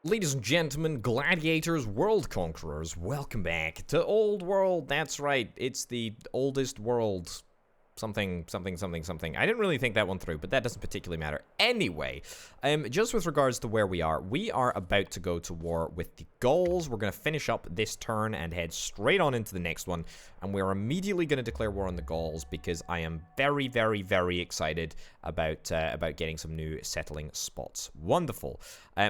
Ladies and gentlemen, gladiators, world conquerors, welcome back to Old World. That's right, it's the oldest world. Something. I didn't really think that one through, but that doesn't particularly matter. Anyway, just with regards to where we are about to go to war with the Gauls. We're going to finish up this turn and head straight on into the next one. And we're immediately going to declare war on the Gauls because I am very, very, very excited about getting some new settling spots. Wonderful.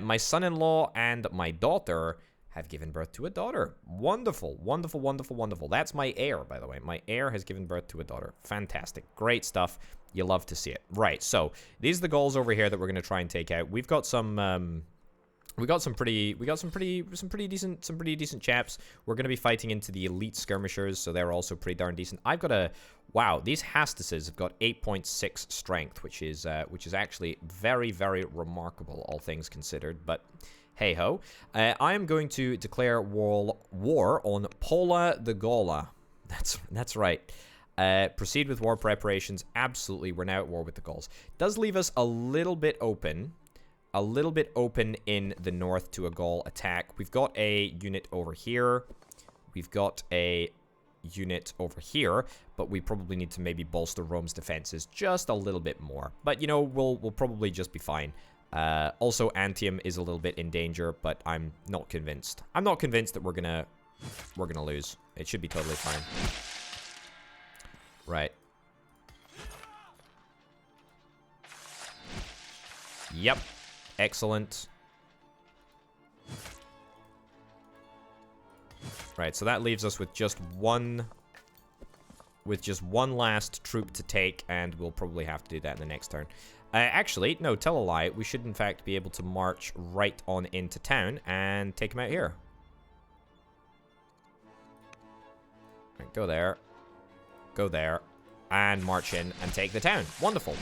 My son-in-law and my daughter have given birth to a daughter. Wonderful, wonderful, wonderful, wonderful. That's my heir, by the way. My heir has given birth to a daughter. Fantastic. Great stuff. You love to see it. Right, so these are the Gauls over here that we're going to try and take out. We've got some some pretty decent chaps. We're going to be fighting into the elite skirmishers, so they're also pretty darn decent. I've got a wow, these Hastises have got 8.6 strength, which is actually very, very remarkable, all things considered, but hey ho. I am going to declare war on Pola the Gaulla. That's right. Proceed with war preparations. Absolutely, we're now at war with the Gauls. Does leave us a little bit open in the north to a Gaul attack. We've got a unit over here. We've got a unit over here, but we probably need to maybe bolster Rome's defenses just a little bit more. But you know, we'll probably just be fine. Also, Antium is a little bit in danger, but I'm not convinced. I'm not convinced that we're gonna lose. It should be totally fine. Right. Yep. Excellent. Right, so that leaves us with just one last troop to take, and we'll probably have to do that in the next turn. Actually, no, tell a lie. We should, in fact, be able to march right on into town and take them out here. Right, go there, and march in and take the town. Wonderful.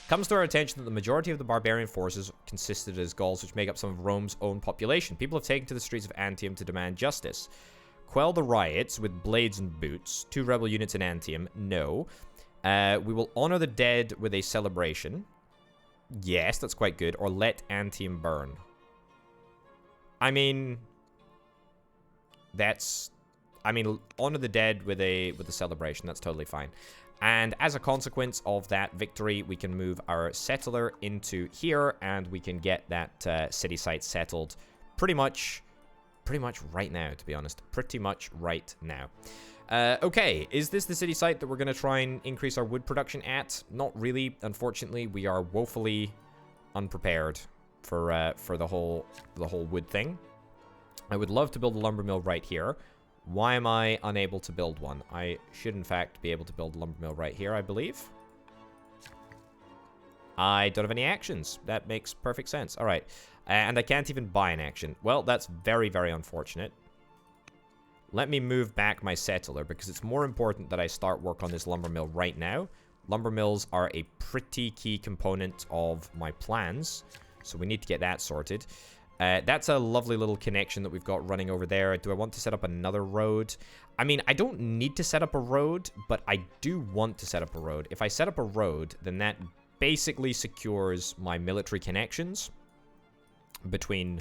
Comes to our attention that the majority of the barbarian forces consisted as Gauls, which make up some of Rome's own population. People have taken to the streets of Antium to demand justice. Quell the riots with blades and boots. 2 rebel units in Antium. No. We will honor the dead with a celebration. Yes, that's quite good. Or let Antium burn. I mean, honor the dead with a celebration. That's totally fine. And as a consequence of that victory, we can move our settler into here, and we can get that city site settled pretty much right now, to be honest. Pretty much right now. Okay, is this the city site that we're going to try and increase our wood production at? Not really, unfortunately. We are woefully unprepared for the whole wood thing. I would love to build a lumber mill right here. Why am I unable to build one? I should, in fact, be able to build a lumber mill right here, I believe. I don't have any actions. That makes perfect sense. All right. And I can't even buy an action. Well, that's very, very unfortunate. Let me move back my settler because it's more important that I start work on this lumber mill right now. Lumber mills are a pretty key component of my plans, so we need to get that sorted. That's a lovely little connection that we've got running over there. Do I want to set up another road? I mean, I don't need to set up a road, but I do want to set up a road. If I set up a road, then that basically secures my military connections between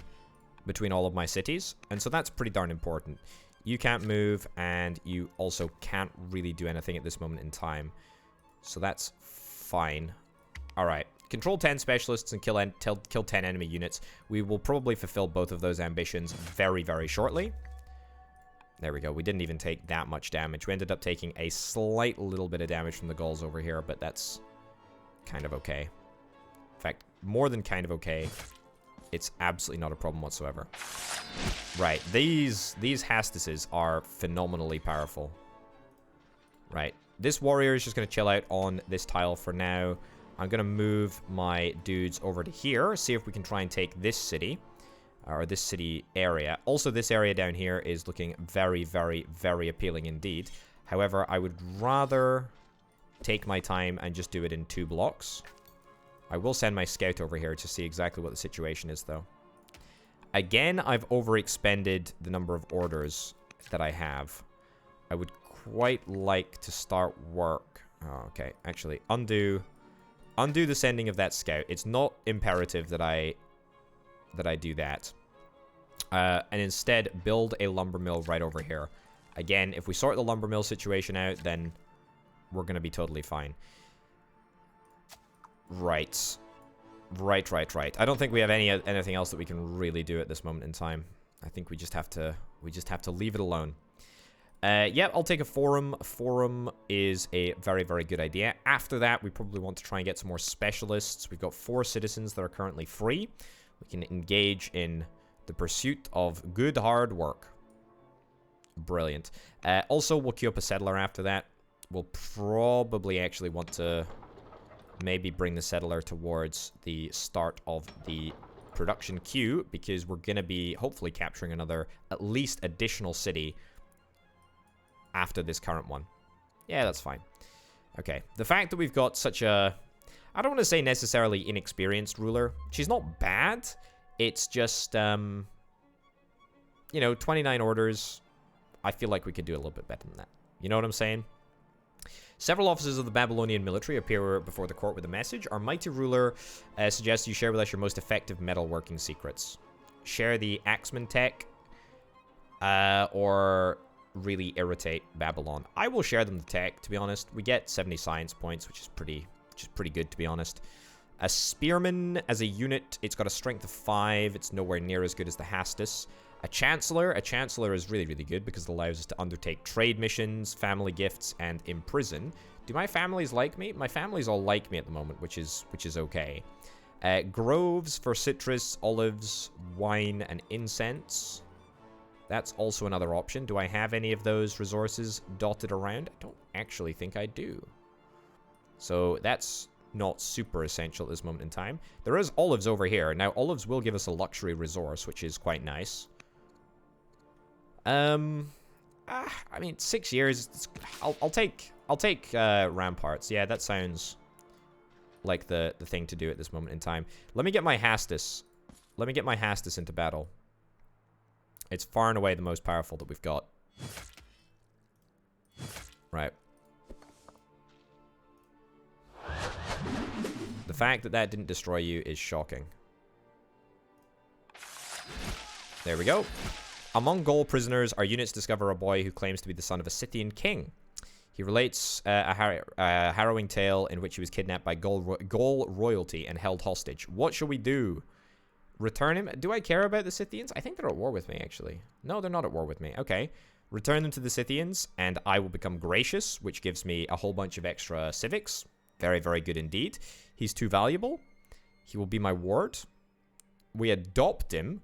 all of my cities, and so that's pretty darn important. You can't move, and you also can't really do anything at this moment in time, so that's fine. All right. Control 10 specialists and kill 10 enemy units. We will probably fulfill both of those ambitions very, very shortly. There we go. We didn't even take that much damage. We ended up taking a slight little bit of damage from the Gauls over here, but that's kind of okay. In fact, more than kind of okay. It's absolutely not a problem whatsoever. Right. These Hastises are phenomenally powerful. Right. This warrior is just going to chill out on this tile for now. I'm going to move my dudes over to here, see if we can try and take this city, or this city area. Also, this area down here is looking very, very, very appealing indeed. However, I would rather take my time and just do it in 2 blocks. I will send my scout over here to see exactly what the situation is, though. Again, I've overexpended the number of orders that I have. I would quite like to start work. Oh, okay, actually, undo the sending of that scout. It's not imperative that I do that. and instead build a lumber mill right over here. Again, if we sort the lumber mill situation out, then we're going to be totally fine. Right. Right. I don't think we have anything else that we can really do at this moment in time. I think we just have to leave it alone. Yep, I'll take a forum. Forum is a very, very good idea. After that, we probably want to try and get some more specialists. We've got 4 citizens that are currently free. We can engage in the pursuit of good hard work. Brilliant. Also, we'll queue up a settler after that. We'll probably actually want to maybe bring the settler towards the start of the production queue, because we're going to be hopefully capturing another, at least additional city after this current one. Yeah, that's fine. Okay, the fact that we've got such a, I don't want to say necessarily inexperienced ruler. She's not bad. It's just, you know, 29 orders. I feel like we could do a little bit better than that. You know what I'm saying? Several officers of the Babylonian military appear before the court with a message. Our mighty ruler suggests you share with us your most effective metalworking secrets. Share the axeman tech, or really irritate Babylon. I will share them the tech, to be honest. We get 70 science points, which is pretty good, to be honest. A spearman as a unit, it's got a strength of 5. It's nowhere near as good as the Hastus. A chancellor is really, really good because it allows us to undertake trade missions, family gifts, and imprison. Do my families like me? My families all like me at the moment, which is okay. Groves for citrus, olives, wine, and incense. That's also another option. Do I have any of those resources dotted around? I don't actually think I do. So that's not super essential at this moment in time. There is olives over here. Now, olives will give us a luxury resource, which is quite nice. I mean, 6 years. I'll take ramparts. Yeah, that sounds like the thing to do at this moment in time. Let me get my Hastus. Let me get my Hastus into battle. It's far and away the most powerful that we've got. Right. The fact that that didn't destroy you is shocking. There we go. Among Gaul prisoners, our units discover a boy who claims to be the son of a Scythian king. He relates a harrowing tale in which he was kidnapped by Gaul royalty and held hostage. What shall we do? Return him? Do I care about the Scythians? I think they're at war with me, actually. No, they're not at war with me. Okay. Return them to the Scythians, and I will become gracious, which gives me a whole bunch of extra civics. Very, very good indeed. He's too valuable. He will be my ward. We adopt him.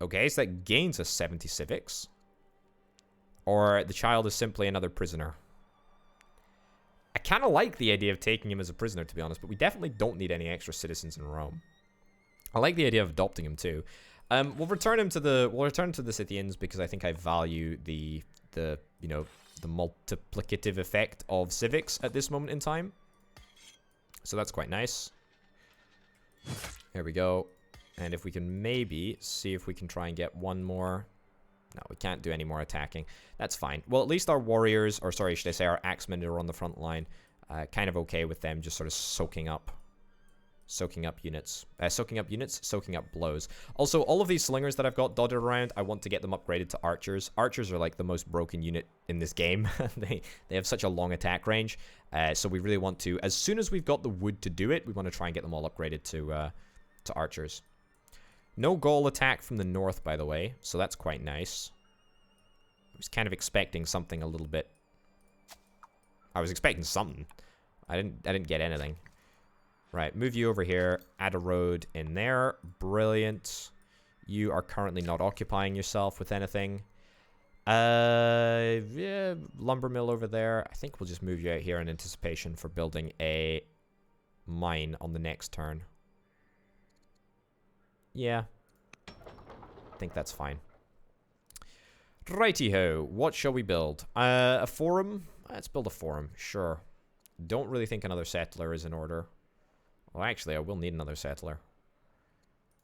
Okay, so that gains us 70 civics. Or the child is simply another prisoner. I kind of like the idea of taking him as a prisoner, to be honest, but we definitely don't need any extra citizens in Rome. I like the idea of adopting him too. We'll return him to the Scythians because I think I value the you know, the multiplicative effect of civics at this moment in time. So that's quite nice. There we go. And if we can maybe see if we can try and get one more. No, we can't do any more attacking. That's fine. Well, at least our warriors, or sorry, should I say our axemen are on the front line. Kind of okay with them just sort of soaking up units. Soaking up blows. Also, all of these slingers that I've got dotted around, I want to get them upgraded to archers. Archers are like the most broken unit in this game. they have such a long attack range. So we really want to, as soon as we've got the wood to do it, we want to try and get them all upgraded to archers. No Gaul attack from the north, by the way, so that's quite nice. I was kind of expecting something a little bit. I was expecting something. I didn't get anything. Right, move you over here. Add a road in there. Brilliant. You are currently not occupying yourself with anything. Yeah, lumber mill over there. I think we'll just move you out here in anticipation for building a mine on the next turn. Yeah. I think that's fine. Righty-ho. What shall we build? A forum? Let's build a forum. Sure. Don't really think another settler is in order. Well, actually, I will need another settler.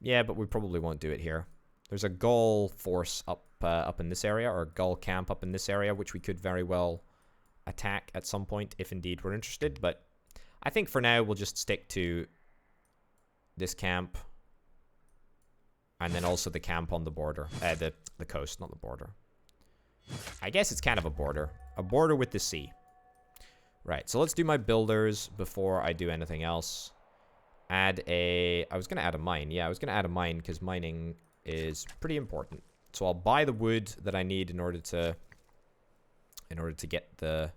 Yeah, but we probably won't do it here. There's a Gaul force up in this area, or a Gaul camp up in this area, which we could very well attack at some point, if indeed we're interested. But I think for now, we'll just stick to this camp. And then also the camp on the border. The coast, not the border. I guess it's kind of a border. A border with the sea. Right, so let's do my builders before I do anything else. Add a... I was going to add a mine. Yeah, I was going to add a mine because mining is pretty important. So I'll buy the wood that I need in order to get the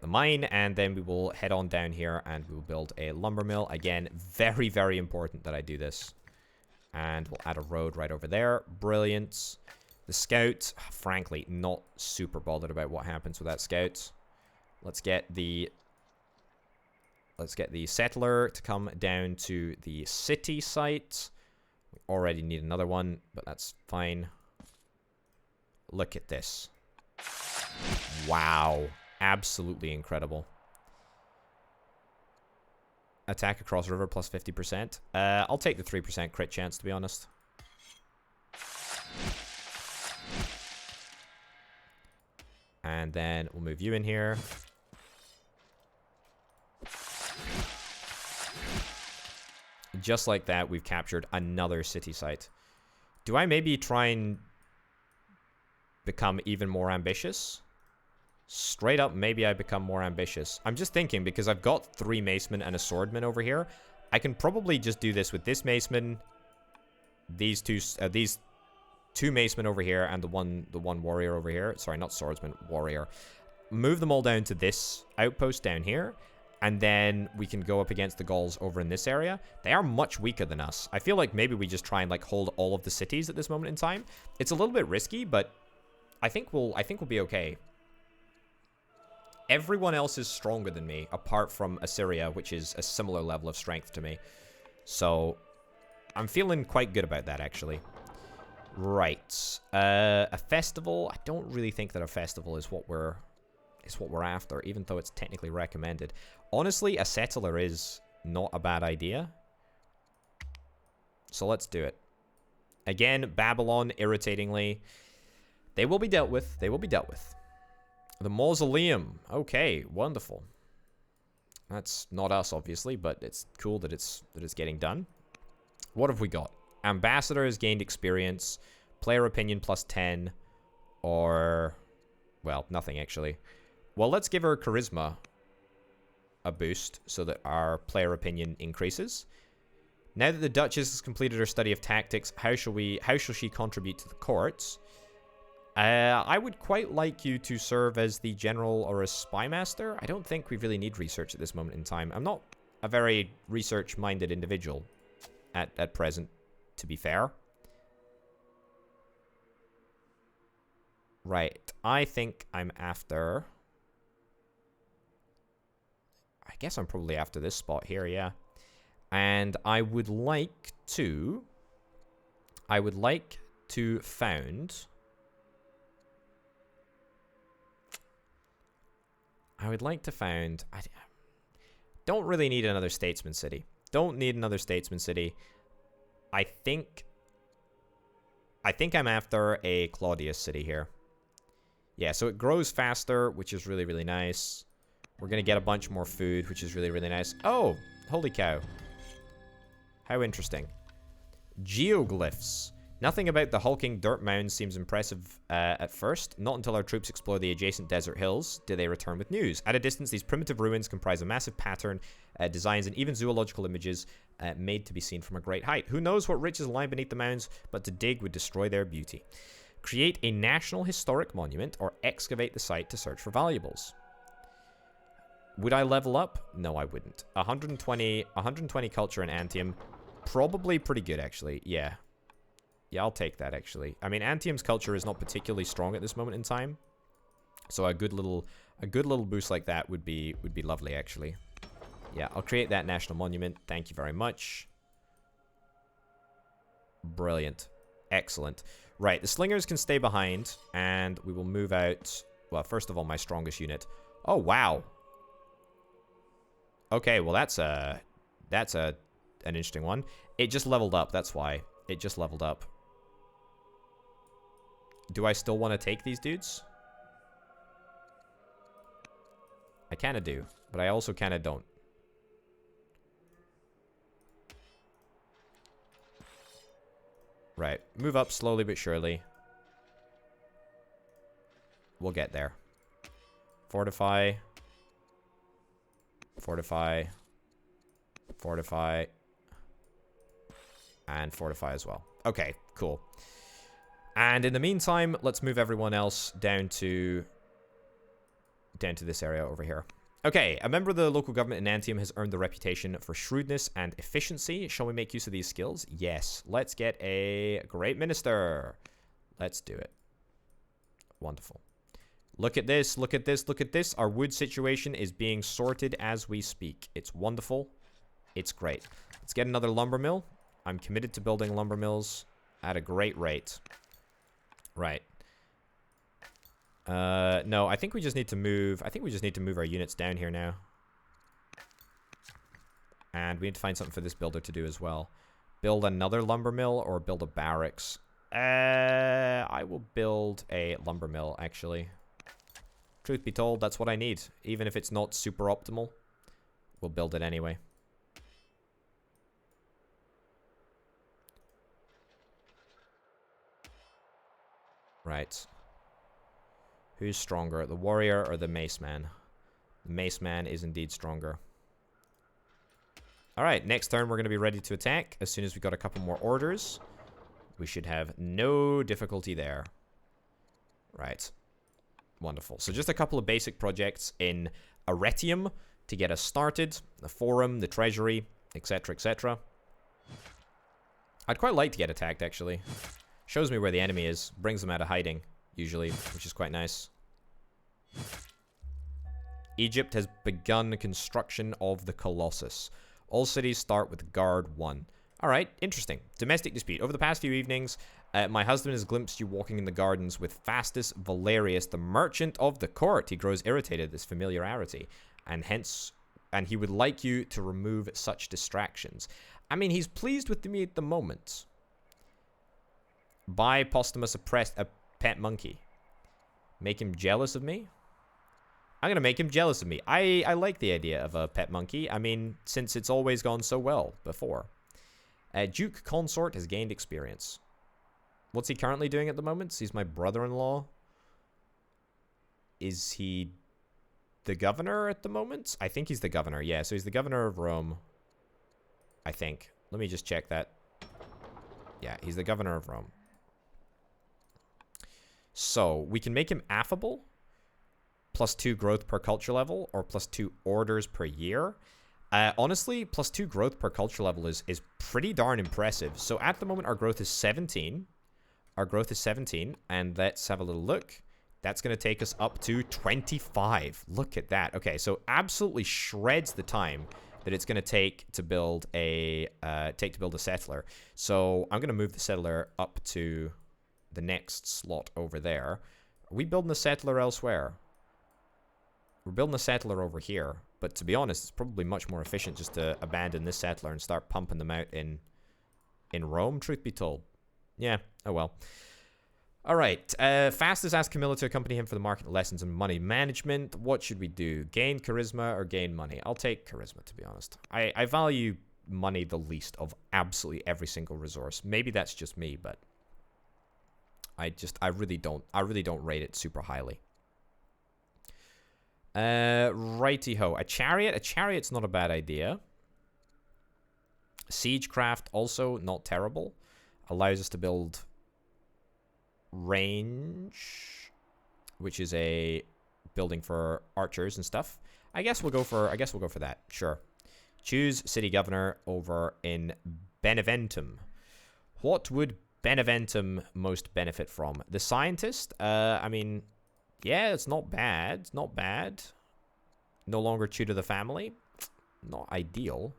mine, and then we will head on down here and we will build a lumber mill. Again, very, very important that I do this. And we'll add a road right over there. Brilliant. The scout, frankly, not super bothered about what happens with that scout. Let's get the settler to come down to the city site. We already need another one, but that's fine. Look at this. Wow. Absolutely incredible. Attack across river plus 50%. I'll take the 3% crit chance, to be honest. And then we'll move you in here. Just like that, we've captured another city site. Do I maybe try and become even more ambitious? Straight up, maybe I become more ambitious. I'm just thinking, because I've got 3 macemen and a swordman over here. I can probably just do this with this maceman, these two macemen over here, and the one warrior over here. Sorry, not swordsman, warrior. Move them all down to this outpost down here. And then we can go up against the Gauls over in this area. They are much weaker than us. I feel like maybe we just try and like hold all of the cities at this moment in time. It's a little bit risky, but I think we'll be okay. Everyone else is stronger than me, apart from Assyria, which is a similar level of strength to me. So I'm feeling quite good about that, actually. Right. A festival. I don't really think that a festival is what we're after, even though it's technically recommended. Honestly, a settler is not a bad idea. So let's do it. Again, Babylon, irritatingly. They will be dealt with. They will be dealt with. The mausoleum. Okay, wonderful. That's not us, obviously, but it's cool that it's getting done. What have we got? Ambassador has gained experience. Player opinion plus 10. Or... well, nothing, actually. Well, let's give her charisma a boost so that our player opinion increases. Now that the Duchess has completed her study of tactics, how shall she contribute to the courts? I would quite like you to serve as the general or a spy master. I don't think we really need research at this moment in time. I'm not a very research-minded individual at present, to be fair. Right. I think I'm after... I guess I'm probably after this spot here, yeah. And I would like to found... I don't really need another statesman city. Don't need another statesman city. I think I'm after a Claudius city here. Yeah, so it grows faster, which is really, really nice. We're going to get a bunch more food, which is really, really nice. Oh, holy cow. How interesting. Geoglyphs. Nothing about the hulking dirt mounds seems impressive at first. Not until our troops explore the adjacent desert hills do they return with news. At a distance, these primitive ruins comprise a massive pattern, designs, and even zoological images made to be seen from a great height. Who knows what riches lie beneath the mounds, but to dig would destroy their beauty. Create a national historic monument or excavate the site to search for valuables. Would I level up? No, I wouldn't. 120 culture in Antium. Probably pretty good, actually. Yeah. Yeah, I'll take that, actually. I mean, Antium's culture is not particularly strong at this moment in time. So a good little boost like that would be lovely, actually. Yeah, I'll create that national monument. Thank you very much. Brilliant. Excellent. Right, the slingers can stay behind, and we will move out... well, first of all, my strongest unit. Oh, wow. Okay, well, that's an interesting one. It just leveled up, that's why. It just leveled up. Do I still want to take these dudes? I kind of do, but I also kind of don't. Right. Move up slowly but surely. We'll get there. Fortify. Fortify. Fortify. And fortify as well. Okay, cool. And in the meantime, let's move everyone else down to this area over here. Okay, a member of the local government in Antium has earned the reputation for shrewdness and efficiency. Shall we make use of these skills? Yes. Let's get a great minister. Let's do it. Wonderful. Look at this, look at this, look at this. Our wood situation is being sorted as we speak. It's wonderful. It's great. Let's get another lumber mill. I'm committed to building lumber mills at a great rate. Right. No, I think we just need to move. I think we just need to move our units down here now. And we need to find something for this builder to do as well. Build another lumber mill or build a barracks. I will build a lumber mill, actually. Truth be told, that's what I need. Even if it's not super optimal, we'll build it anyway. Right. Who's stronger, the warrior or the mace man? The mace man is indeed stronger. Alright, next turn we're going to be ready to attack. As soon as we got a couple more orders, we should have no difficulty there. Right. Wonderful. So just a couple of basic projects in Arretium to get us started. The forum, the treasury, etc, etc. I'd quite like to get attacked, actually. Shows me where the enemy is. Brings them out of hiding, usually, which is quite nice. Egypt has begun construction of the Colossus. All cities start with Guard 1. Alright, interesting. Domestic dispute. Over the past few evenings, my husband has glimpsed you walking in the gardens with Fastus Valerius, the merchant of the court. He grows irritated at this familiarity, and he would like you to remove such distractions. I mean, he's pleased with me at the moment. Buy Posthumus a pet monkey. Make him jealous of me? I'm going to make him jealous of me. I like the idea of a pet monkey. I mean, since it's always gone so well before. Duke Consort has gained experience. What's he currently doing at the moment? He's my brother-in-law. Is he the governor at the moment? I think he's the governor. Yeah, so he's the governor of Rome. I think. Let me just check that. Yeah, he's the governor of Rome. So, we can make him affable. +2 growth per culture level, or +2 orders per year. Honestly, +2 growth per culture level is pretty darn impressive. So at the moment, our growth is 17. Our growth is 17, and let's have a little look. That's going to take us up to 25. Look at that. Okay, so absolutely shreds the time that it's going to take to build a settler. So I'm going to move the settler up to the next slot over there. Are we building a settler elsewhere? We're building a settler over here. But to be honest, it's probably much more efficient just to abandon this settler and start pumping them out in Rome, truth be told. Yeah, oh well. Alright, Fastus asked Camilla to accompany him for the market lessons and money management. What should we do? Gain charisma or gain money? I'll take charisma, to be honest. I value money the least of absolutely every single resource. Maybe that's just me, but I really don't rate it super highly. Righty-ho. A chariot? A chariot's not a bad idea. Siegecraft also not terrible. Allows us to build range, which is a building for archers and stuff. I guess we'll go for that. Sure. Choose city governor over in Beneventum. What would Beneventum most benefit from? The scientist? I mean, yeah, it's not bad. It's not bad. No longer tutor the family. Not ideal.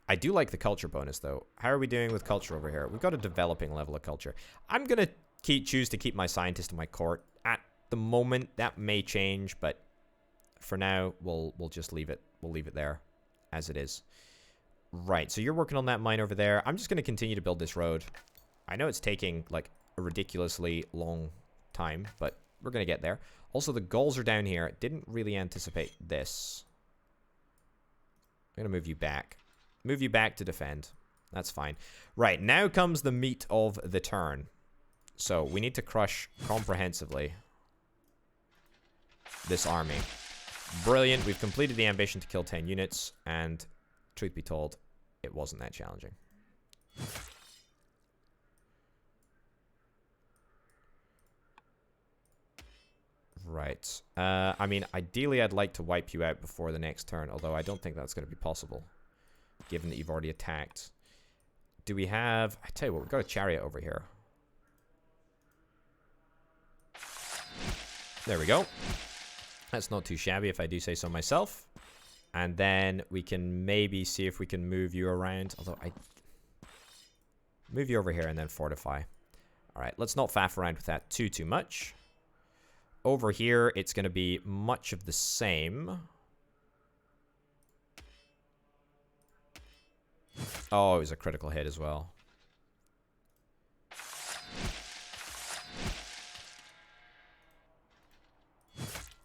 I do like the culture bonus, though. How are we doing with culture over here? We've got a developing level of culture. I'm going to choose to keep my scientist in my court. At the moment, that may change, but for now, we'll just leave it. We'll leave it there as it is. Right, so you're working on that mine over there. I'm just going to continue to build this road. I know it's taking, like, a ridiculously long time, but we're going to get there. Also, the Gauls are down here. Didn't really anticipate this. I'm going to move you back. Move you back to defend. That's fine. Right, now comes the meat of the turn. So, we need to crush comprehensively this army. Brilliant. We've completed the ambition to kill 10 units, and truth be told, it wasn't that challenging. Right. I mean, ideally, I'd like to wipe you out before the next turn, although I don't think that's going to be possible, given that you've already attacked. Do we have... I tell you what, we've got a chariot over here. There we go. That's not too shabby, if I do say so myself. And then we can maybe see if we can move you around, although I... Move you over here and then fortify. Alright, let's not faff around with that too much. Over here, it's going to be much of the same. Oh, it was a critical hit as well.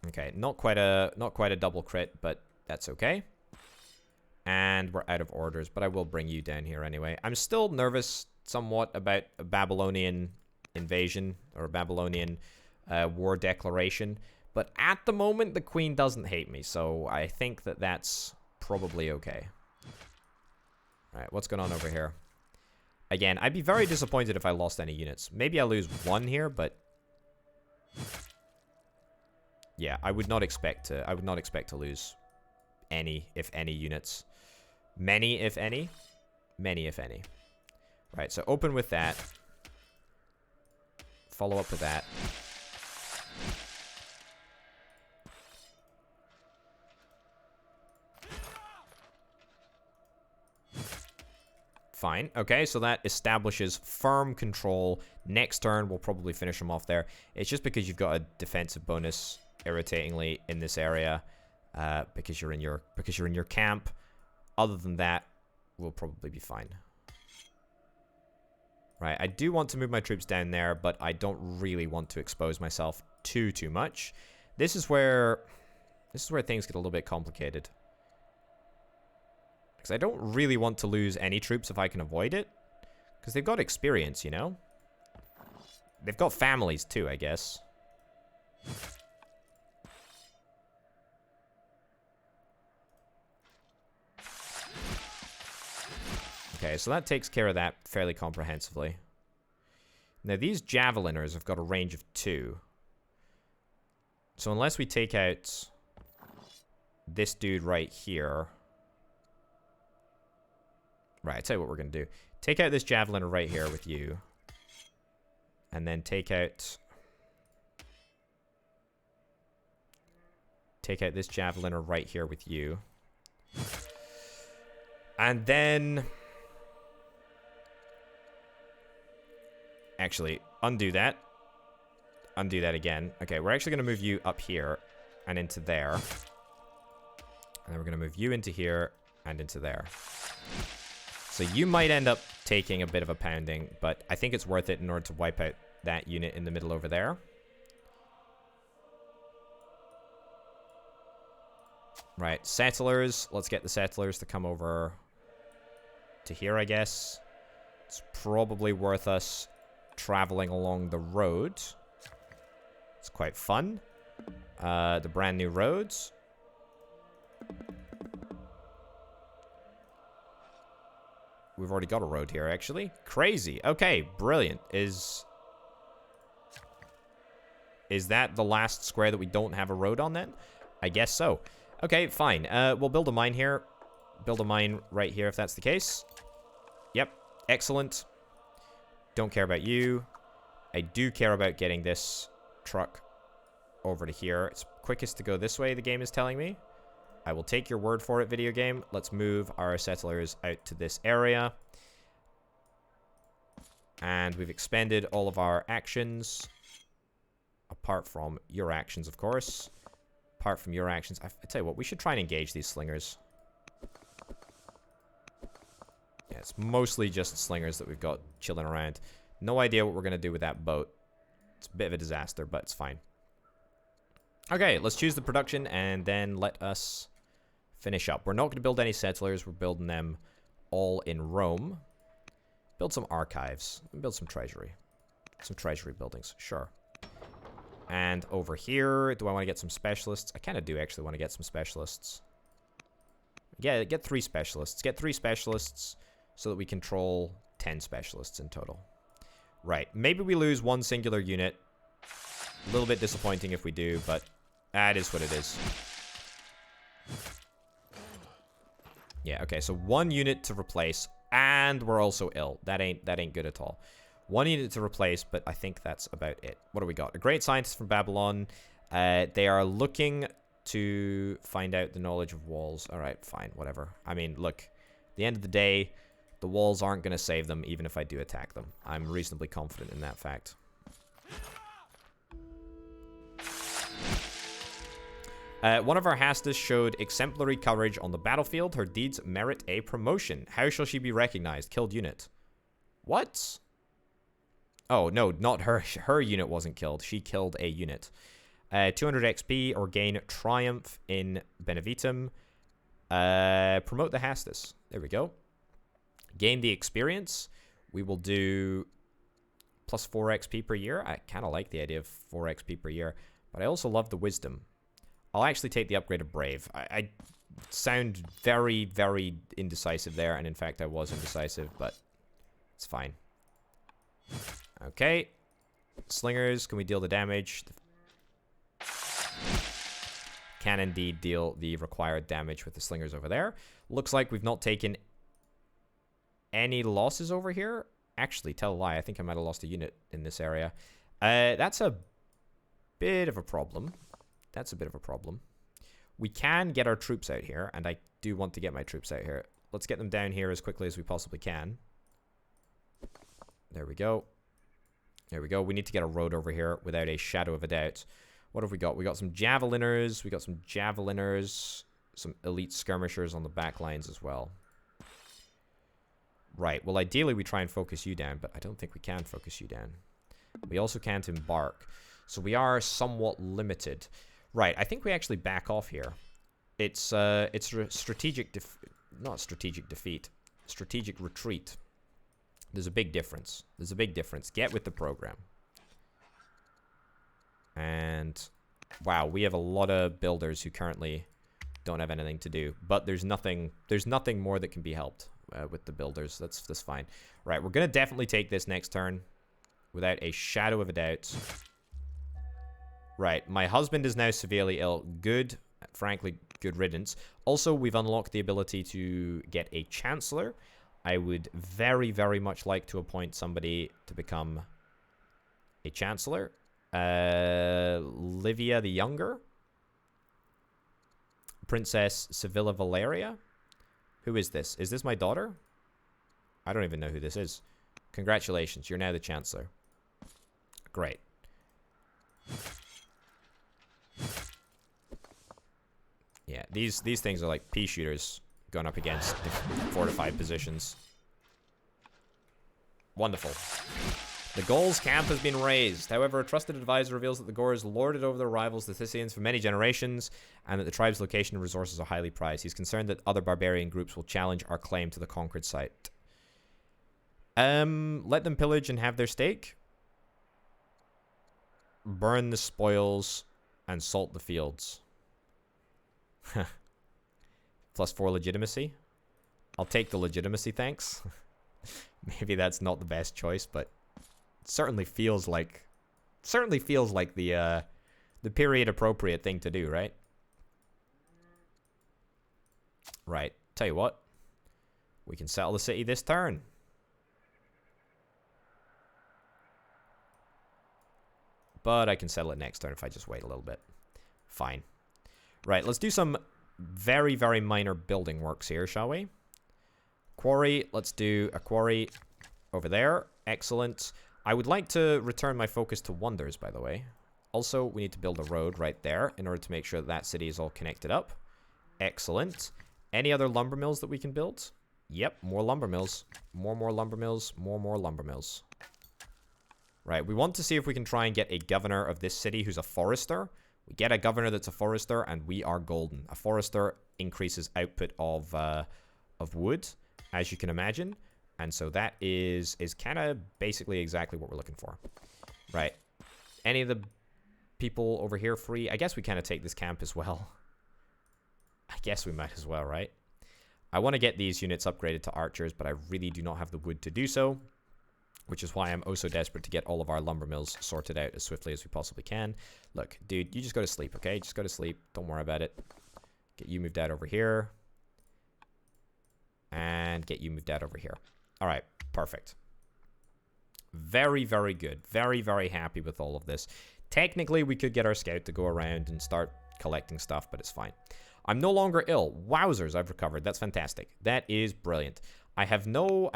Okay, not quite a double crit, but that's okay. And we're out of orders, but I will bring you down here anyway. I'm still nervous somewhat about a Babylonian invasion or a Babylonian war declaration, but at the moment the queen doesn't hate me, so I think that that's probably okay. Alright, what's going on over here? Again, I'd be very disappointed if I lost any units. Maybe I lose one here, but yeah, I would not expect to lose any, if any, units. Many, if any. Many, if any. Right, so open with that. Follow up with that. Fine. Okay, so that establishes firm control. Next turn, we'll probably finish them off there. It's just because you've got a defensive bonus, irritatingly, in this area, because you're in your camp. Other than that, we'll probably be fine. Right, I do want to move my troops down there, but I don't really want to expose myself too much. This is where things get a little bit complicated. Because I don't really want to lose any troops if I can avoid it. Because they've got experience, you know? They've got families too, I guess. Okay, so that takes care of that fairly comprehensively. Now, these javeliners have got a range of 2. So unless we take out this dude right here... Right, I'll tell you what we're going to do. Take out this javeliner right here with you. And then take out this javeliner right here with you. And then... Actually, undo that. Undo that again. Okay, we're actually going to move you up here and into there. And then we're going to move you into here and into there. So you might end up taking a bit of a pounding, but I think it's worth it in order to wipe out that unit in the middle over there. Right, settlers. Let's get the settlers to come over to here, I guess. It's probably worth us traveling along the road. It's quite fun. The brand new roads. We've already got a road here, actually. Crazy. Okay, brilliant. Is that the last square that we don't have a road on then? I guess so. Okay, fine. We'll build a mine here. Build a mine right here if that's the case. Yep. Excellent. Don't care about you. I do care about getting this truck over to here. It's quickest to go this way, the game is telling me. I will take your word for it, video game. Let's move our settlers out to this area. And we've expended all of our actions. Apart from your actions, of course. Apart from your actions. I tell you what, we should try and engage these slingers. Yeah, it's mostly just slingers that we've got chilling around. No idea what we're going to do with that boat. It's a bit of a disaster, but it's fine. Okay, let's choose the production and then let us finish up. We're not going to build any settlers. We're building them all in Rome. Build some archives. Build some treasury. Some treasury buildings. Sure. And over here, do I want to get some specialists? I kind of do actually want to get some specialists. Yeah, get 3 specialists. Get 3 specialists so that we control 10 specialists in total. Right. Maybe we lose 1 singular unit. A little bit disappointing if we do, but that is what it is. Yeah, okay, so 1 unit to replace, and we're also ill. That ain't good at all. 1 unit to replace, but I think that's about it. What do we got? A great scientist from Babylon. They are looking to find out the knowledge of walls. All right, fine, whatever. I mean, look, at the end of the day, the walls aren't going to save them, even if I do attack them. I'm reasonably confident in that fact. One of our Hastas showed exemplary courage on the battlefield. Her deeds merit a promotion. How shall she be recognized? Killed unit. What? Oh, no, not her. Her unit wasn't killed. She killed a unit. 200 XP or gain triumph in Benevitum. Promote the Hastas. There we go. Gain the experience. We will do plus 4 XP per year. I kind of like the idea of 4 XP per year, but I also love the wisdom. I'll actually take the upgrade of Brave. I sound very, very indecisive there, and in fact I was indecisive, but it's fine. Okay. Slingers, can we deal the damage? Can indeed deal the required damage with the slingers over there. Looks like we've not taken any losses over here. Actually, tell a lie, I think I might have lost a unit in this area. That's a bit of a problem. That's a bit of a problem. We can get our troops out here, and I do want to get my troops out here. Let's get them down here as quickly as we possibly can. There we go. There we go. We need to get a road over here without a shadow of a doubt. What have we got? We got some javeliners. We got some javeliners. Some elite skirmishers on the back lines as well. Right. Well, ideally, we try and focus you down, but I don't think we can focus you down. We also can't embark. So we are somewhat limited. Right. I think we actually back off here. It's strategic not strategic defeat. Strategic retreat. There's a big difference. There's a big difference. Get with the program. And wow, we have a lot of builders who currently don't have anything to do. But there's nothing more that can be helped with the builders. That's fine. Right, we're gonna definitely take this next turn without a shadow of a doubt. Right, my husband is now severely ill. Good, frankly, good riddance. Also, we've unlocked the ability to get a chancellor. I would very, very much like to appoint somebody to become a chancellor. Livia the Younger. Princess Sevilla Valeria. Who is this? Is this my daughter? I don't even know who this is. Congratulations, you're now the chancellor. Great. Yeah, these things are like pea shooters going up against fortified positions. Wonderful. The Gauls' camp has been raised. However, a trusted advisor reveals that the Gauls lorded over their rivals, the Thessians, for many generations, and that the tribe's location and resources are highly prized. He's concerned that other barbarian groups will challenge our claim to the conquered site. Let them pillage and have their stake. Burn the spoils and salt the fields. Plus 4 legitimacy. I'll take the legitimacy, thanks. Maybe that's not the best choice, but it certainly feels like the period appropriate thing to do, right? Right. Tell you what, we can settle the city this turn. But I can settle it next turn if I just wait a little bit. Fine. Right, let's do some very, very minor building works here, shall we? Quarry, let's do a quarry over there. Excellent. I would like to return my focus to wonders, by the way. Also, we need to build a road right there in order to make sure that that city is all connected up. Excellent. Any other lumber mills that we can build? Yep, more lumber mills. More lumber mills. More lumber mills. Right, we want to see if we can try and get a governor of this city who's a forester. We get a governor that's a forester, and we are golden. A forester increases output of wood, as you can imagine. And so that is kind of basically exactly what we're looking for. Right. Any of the people over here free? I guess we kind of take this camp as well. I guess we might as well, right? I want to get these units upgraded to archers, but I really do not have the wood to do so, which is why I'm oh so desperate to get all of our lumber mills sorted out as swiftly as we possibly can. Look, dude, you just go to sleep, okay? Just go to sleep. Don't worry about it. Get you moved out over here. And get you moved out over here. All right, perfect. Very, very good. Very, very happy with all of this. Technically, we could get our scout to go around and start collecting stuff, but it's fine. I'm no longer ill. Wowzers, I've recovered. That's fantastic. That is brilliant. I have no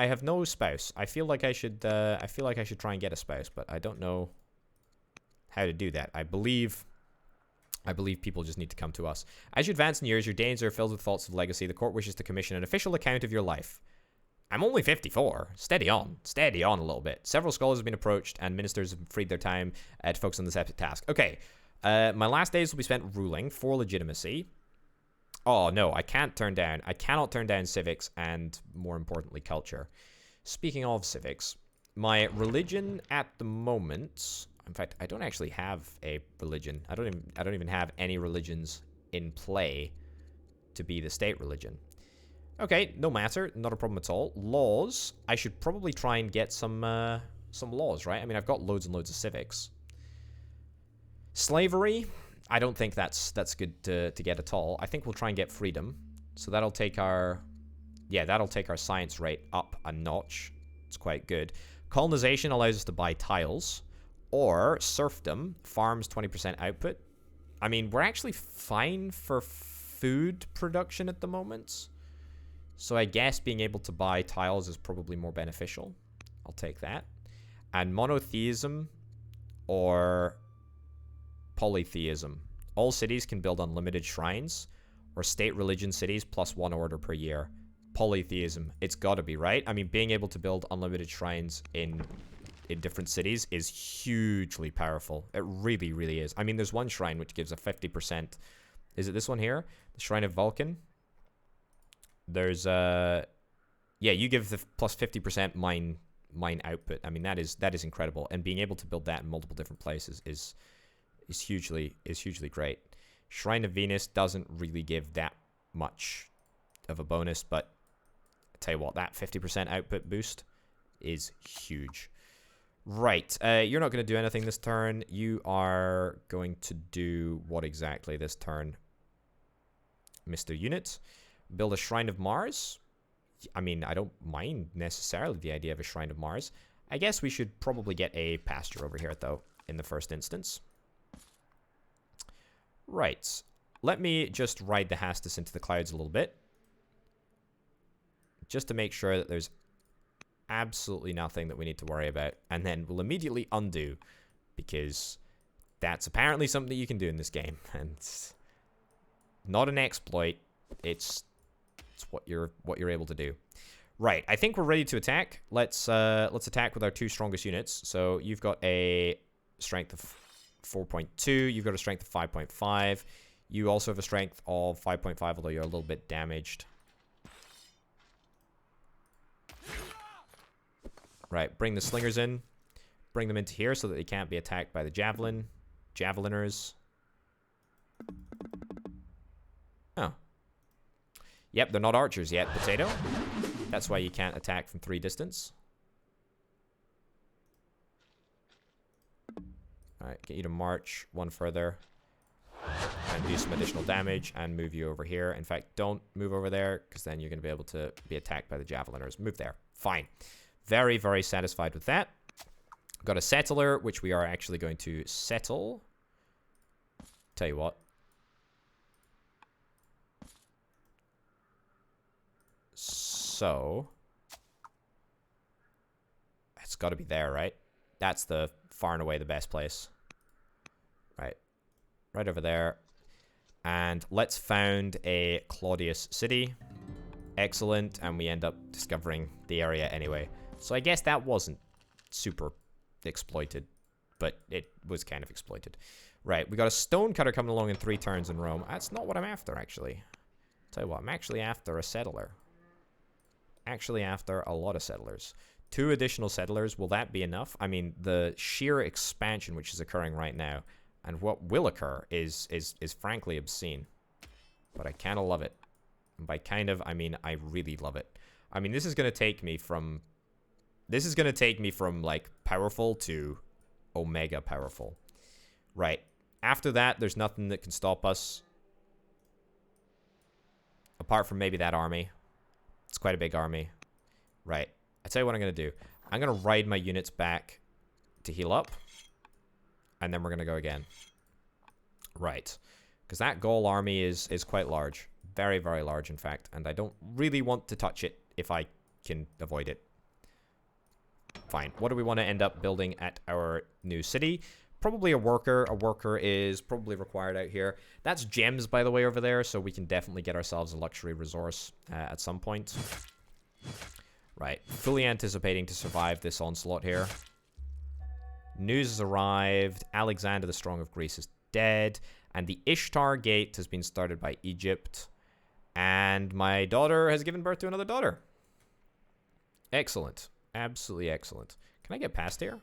spouse. I feel like I should try and get a spouse, but I don't know how to do that. I believe people just need to come to us. As you advance in years, your days are filled with thoughts of legacy. The court wishes to commission an official account of your life. I'm only 54. Steady on a little bit. Several scholars have been approached, and ministers have freed their time to focus on this epic task. Okay, my last days will be spent ruling for legitimacy. Oh no, I cannot turn down civics and, more importantly, culture. Speaking of civics, my religion at the moment. In fact, I don't actually have a religion. I don't even have any religions in play to be the state religion. Okay, no matter, not a problem at all. Laws, I should probably try and get some laws, right? I mean, I've got loads and loads of civics. Slavery, I don't think that's good to get at all. I think we'll try and get freedom. So that'll take our science rate up a notch. It's quite good. Colonization allows us to buy tiles. Or serfdom, farms 20% output. I mean, we're actually fine for food production at the moment. So I guess being able to buy tiles is probably more beneficial. I'll take that. And monotheism or polytheism. All cities can build unlimited shrines, or state religion cities plus 1 order per year. Polytheism, it's got to be, right? I mean, being able to build unlimited shrines in different cities is hugely powerful. It really, really is. I mean, there's one shrine which gives a 50%. Is it this one here? The Shrine of Vulcan? There's yeah, you give the plus 50% mine output. I mean, that is incredible. And being able to build that in multiple different places is hugely great. Shrine of Venus doesn't really give that much of a bonus, but I tell you what, that 50% output boost is huge. Right, you're not going to do anything this turn. You are going to do what exactly this turn, Mr. Unit? Build a Shrine of Mars? I mean, I don't mind necessarily the idea of a Shrine of Mars. I guess we should probably get a pasture over here, though, in the first instance. Right, let me just ride the Hastus into the clouds a little bit. Just to make sure that there's absolutely nothing that we need to worry about, and then we'll immediately undo, because that's apparently something that you can do in this game, and it's not an exploit. It's what you're able to do. Right, I think we're ready to attack. Let's attack with our 2 strongest units. So you've got a strength of 4.2. You've got a strength of 5.5. You also have a strength of 5.5, although you're a little bit damaged. Right, bring the slingers in. Bring them into here so that they can't be attacked by the javeliners. Oh. Yep, they're not archers yet, Potato. That's why you can't attack from 3 distance. Alright, get you to march 1 further. And do some additional damage and move you over here. In fact, don't move over there, because then you're going to be able to be attacked by the javeliners. Move there. Fine. Very, very satisfied with that. Got a settler, which we are actually going to settle. Tell you what. So, it's got to be there, right? That's the far and away the best place. Right. Right over there. And let's found a Claudius city. Excellent. And we end up discovering the area anyway. So I guess that wasn't super exploited, but it was kind of exploited. Right, we got a stonecutter coming along in 3 turns in Rome. That's not what I'm after, actually. Tell you what, I'm actually after a settler. actually after a lot of settlers. 2 additional settlers, will that be enough? I mean, the sheer expansion which is occurring right now, and what will occur is frankly obscene. But I kind of love it. And by kind of, I mean I really love it. I mean, this is going to take me from... This is going to take me from, like, powerful to omega powerful. Right. After that, there's nothing that can stop us. Apart from maybe that army. It's quite a big army. Right. I tell you what I'm going to do. I'm going to ride my units back to heal up. And then we're going to go again. Right. Because that Gaul army is quite large. Very, very large, in fact. And I don't really want to touch it if I can avoid it. Fine. What do we want to end up building at our new city? Probably a worker. A worker is probably required out here. That's gems, by the way, over there. So we can definitely get ourselves a luxury resource at some point. Right. Fully anticipating to survive this onslaught here. News has arrived. Alexander the Strong of Greece is dead. And the Ishtar Gate has been started by Egypt. And my daughter has given birth to another daughter. Excellent. Absolutely excellent. Can I get past here?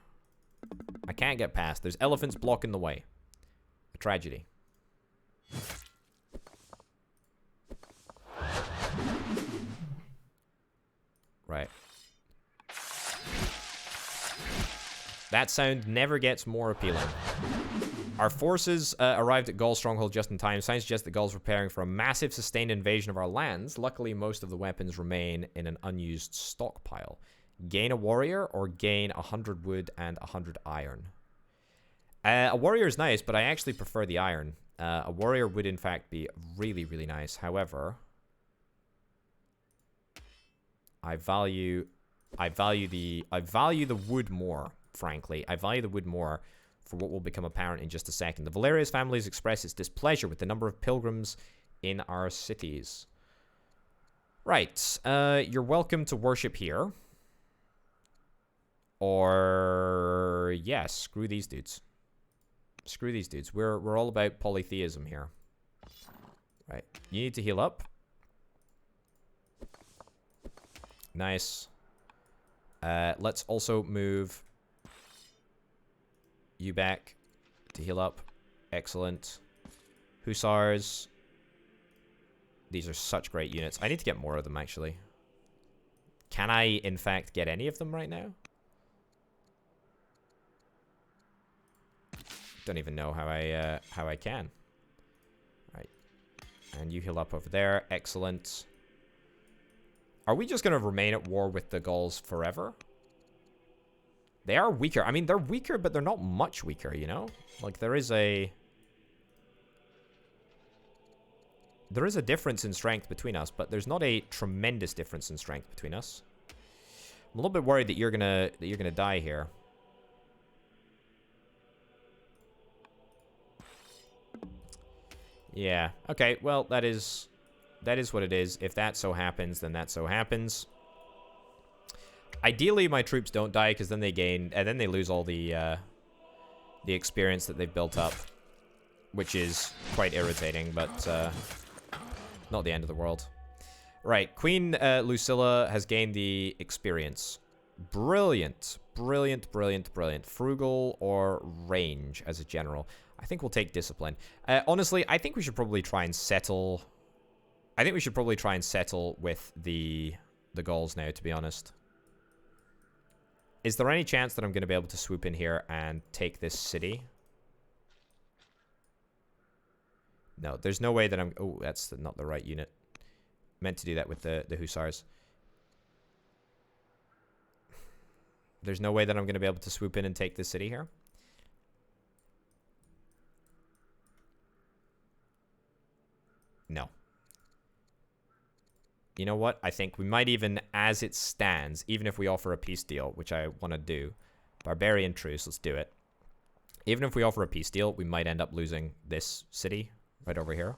I can't get past. There's elephants blocking the way. A tragedy. Right. That sound never gets more appealing. Our forces arrived at Gaul's stronghold just in time. Signs suggest that Gaul's preparing for a massive sustained invasion of our lands. Luckily, most of the weapons remain in an unused stockpile. Gain a warrior or gain 100 wood and 100 iron? A warrior is nice, but I actually prefer the iron. A warrior would, in fact, be really, really nice. However, I value the wood more, frankly. I value the wood more for what will become apparent in just a second. The Valerius family has expressed its displeasure with the number of pilgrims in our cities. Right. You're welcome to worship here. Or, yes, screw these dudes. Screw these dudes. We're all about polytheism here. Right. You need to heal up. Nice. Let's also move you back to heal up. Excellent. Hussars. These are such great units. I need to get more of them, actually. Can I, in fact, get any of them right now? Don't even know how I can. Right. And you heal up over there. Excellent. Are we just going to remain at war with the Gauls forever? They are weaker. I mean, they're weaker, but they're not much weaker, you know? Like, there is a difference in strength between us, but there's not a tremendous difference in strength between us. I'm a little bit worried that you're gonna die here. Yeah. Okay, well, that is what it is. If that so happens, then that so happens. Ideally, my troops don't die, because then they gain, and then they lose all the experience that they've built up, which is quite irritating, but not the end of the world. Right, Queen Lucilla has gained the experience. Brilliant. Brilliant, brilliant, brilliant. Frugal or range as a general. I think we'll take discipline. Honestly, I think we should probably try and settle... I think we should probably try and settle with the Gauls now, to be honest. Is there any chance that I'm going to be able to swoop in here and take this city? No, there's no way that I'm... Oh, that's not the right unit. Meant to do that with the Hussars. There's no way that I'm going to be able to swoop in and take this city here. No. You know what? I think we might even, as it stands, even if we offer a peace deal, which I want to do. Barbarian truce, let's do it. Even if we offer a peace deal, we might end up losing this city right over here.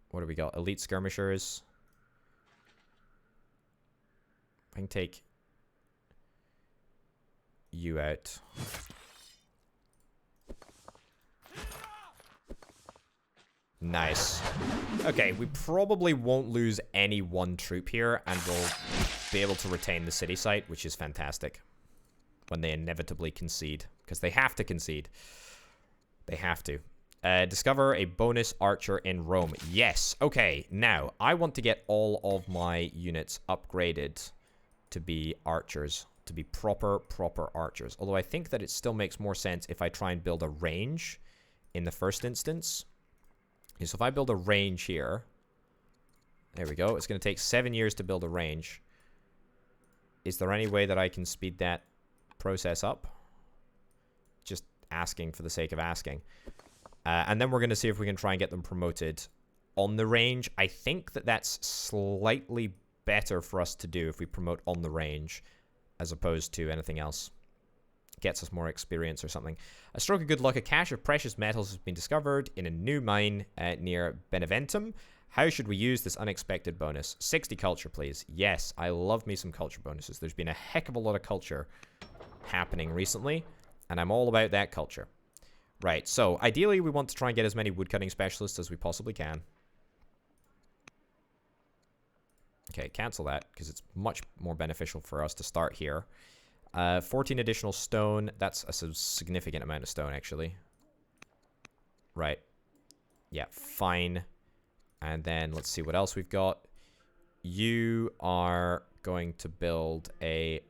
What do we got? Elite skirmishers. I can take you out. Nice. Okay, we probably won't lose any one troop here, and we'll be able to retain the city site, which is fantastic. When they inevitably concede. Because they have to concede. They have to. Discover a bonus archer in Rome. Yes. Okay, now, I want to get all of my units upgraded to be archers. To be proper archers. Although I think that it still makes more sense if I try and build a range in the first instance. So if I build a range here. There we go. It's going to take 7 years to build a range. Is there any way that I can speed that process up? Just asking for the sake of asking. And then we're going to see if we can try and get them promoted on the range. I think that that's slightly better for us to do if we promote on the range as opposed to anything else. Gets us more experience or something. A stroke of good luck. A cache of precious metals has been discovered in a new mine near Beneventum. How should we use this unexpected bonus? 60 culture, please. Yes, I love me some culture bonuses. There's been a heck of a lot of culture happening recently, and I'm all about that culture. Right, so ideally we want to try and get as many woodcutting specialists as we possibly can. Okay, cancel that, because it's much more beneficial for us to start here. 14 additional stone. That's a significant amount of stone, actually. Right. Yeah, fine. And then let's see what else we've got. You are going to build a...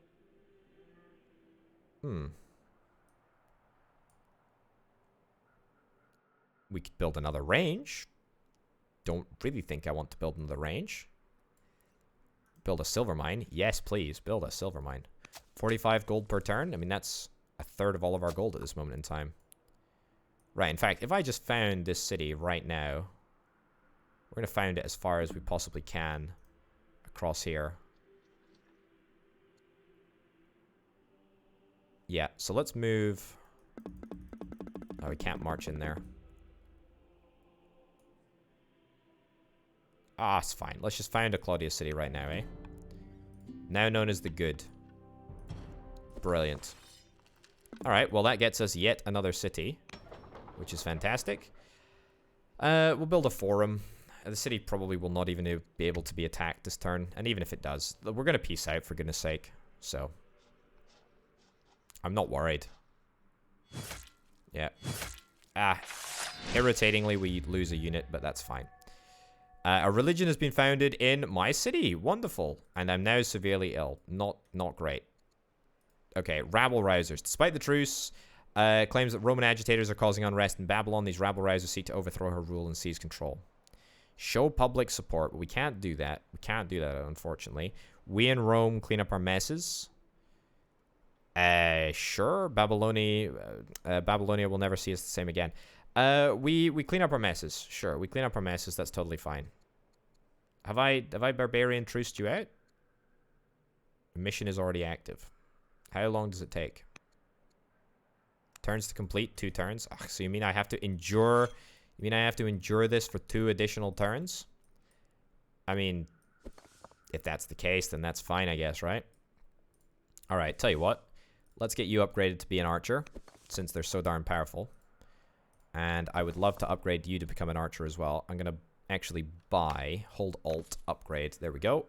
We could build another range. Don't really think I want to build another range. Build a silver mine. Yes, please. Build a silver mine. 45 gold per turn. I mean, that's a third of all of our gold at this moment in time. Right, in fact, if I just found this city right now, we're going to found it as far as we possibly can across here. Yeah, so let's move. Oh, we can't march in there. Ah, it's fine. Let's just found a Claudius city right now, eh? Now known as the Good. Brilliant. Alright, well that gets us yet another city, which is fantastic. We'll build a forum. The city probably will not even be able to be attacked this turn. And even if it does, we're going to peace out, for goodness sake. So, I'm not worried. Yeah. Irritatingly, we lose a unit, but that's fine. A religion has been founded in my city. Wonderful. And I'm now severely ill. Not great. Okay, rabble rousers. Despite the truce, claims that Roman agitators are causing unrest in Babylon. These rabble rousers seek to overthrow her rule and seize control. Show public support, but we can't do that. We can't do that, unfortunately. We in Rome clean up our messes. Sure. Babylonia will never see us the same again. We clean up our messes. Sure, we clean up our messes. That's totally fine. Have I barbarian truced you out? The mission is already active. How long does it take? Turns to complete, 2 turns. Ugh, so you mean I have to endure? You mean I have to endure this for 2 additional turns? I mean, if that's the case, then that's fine, I guess, right? All right, tell you what. Let's get you upgraded to be an archer, since they're so darn powerful. And I would love to upgrade you to become an archer as well. I'm going to actually buy, hold Alt, upgrade. There we go.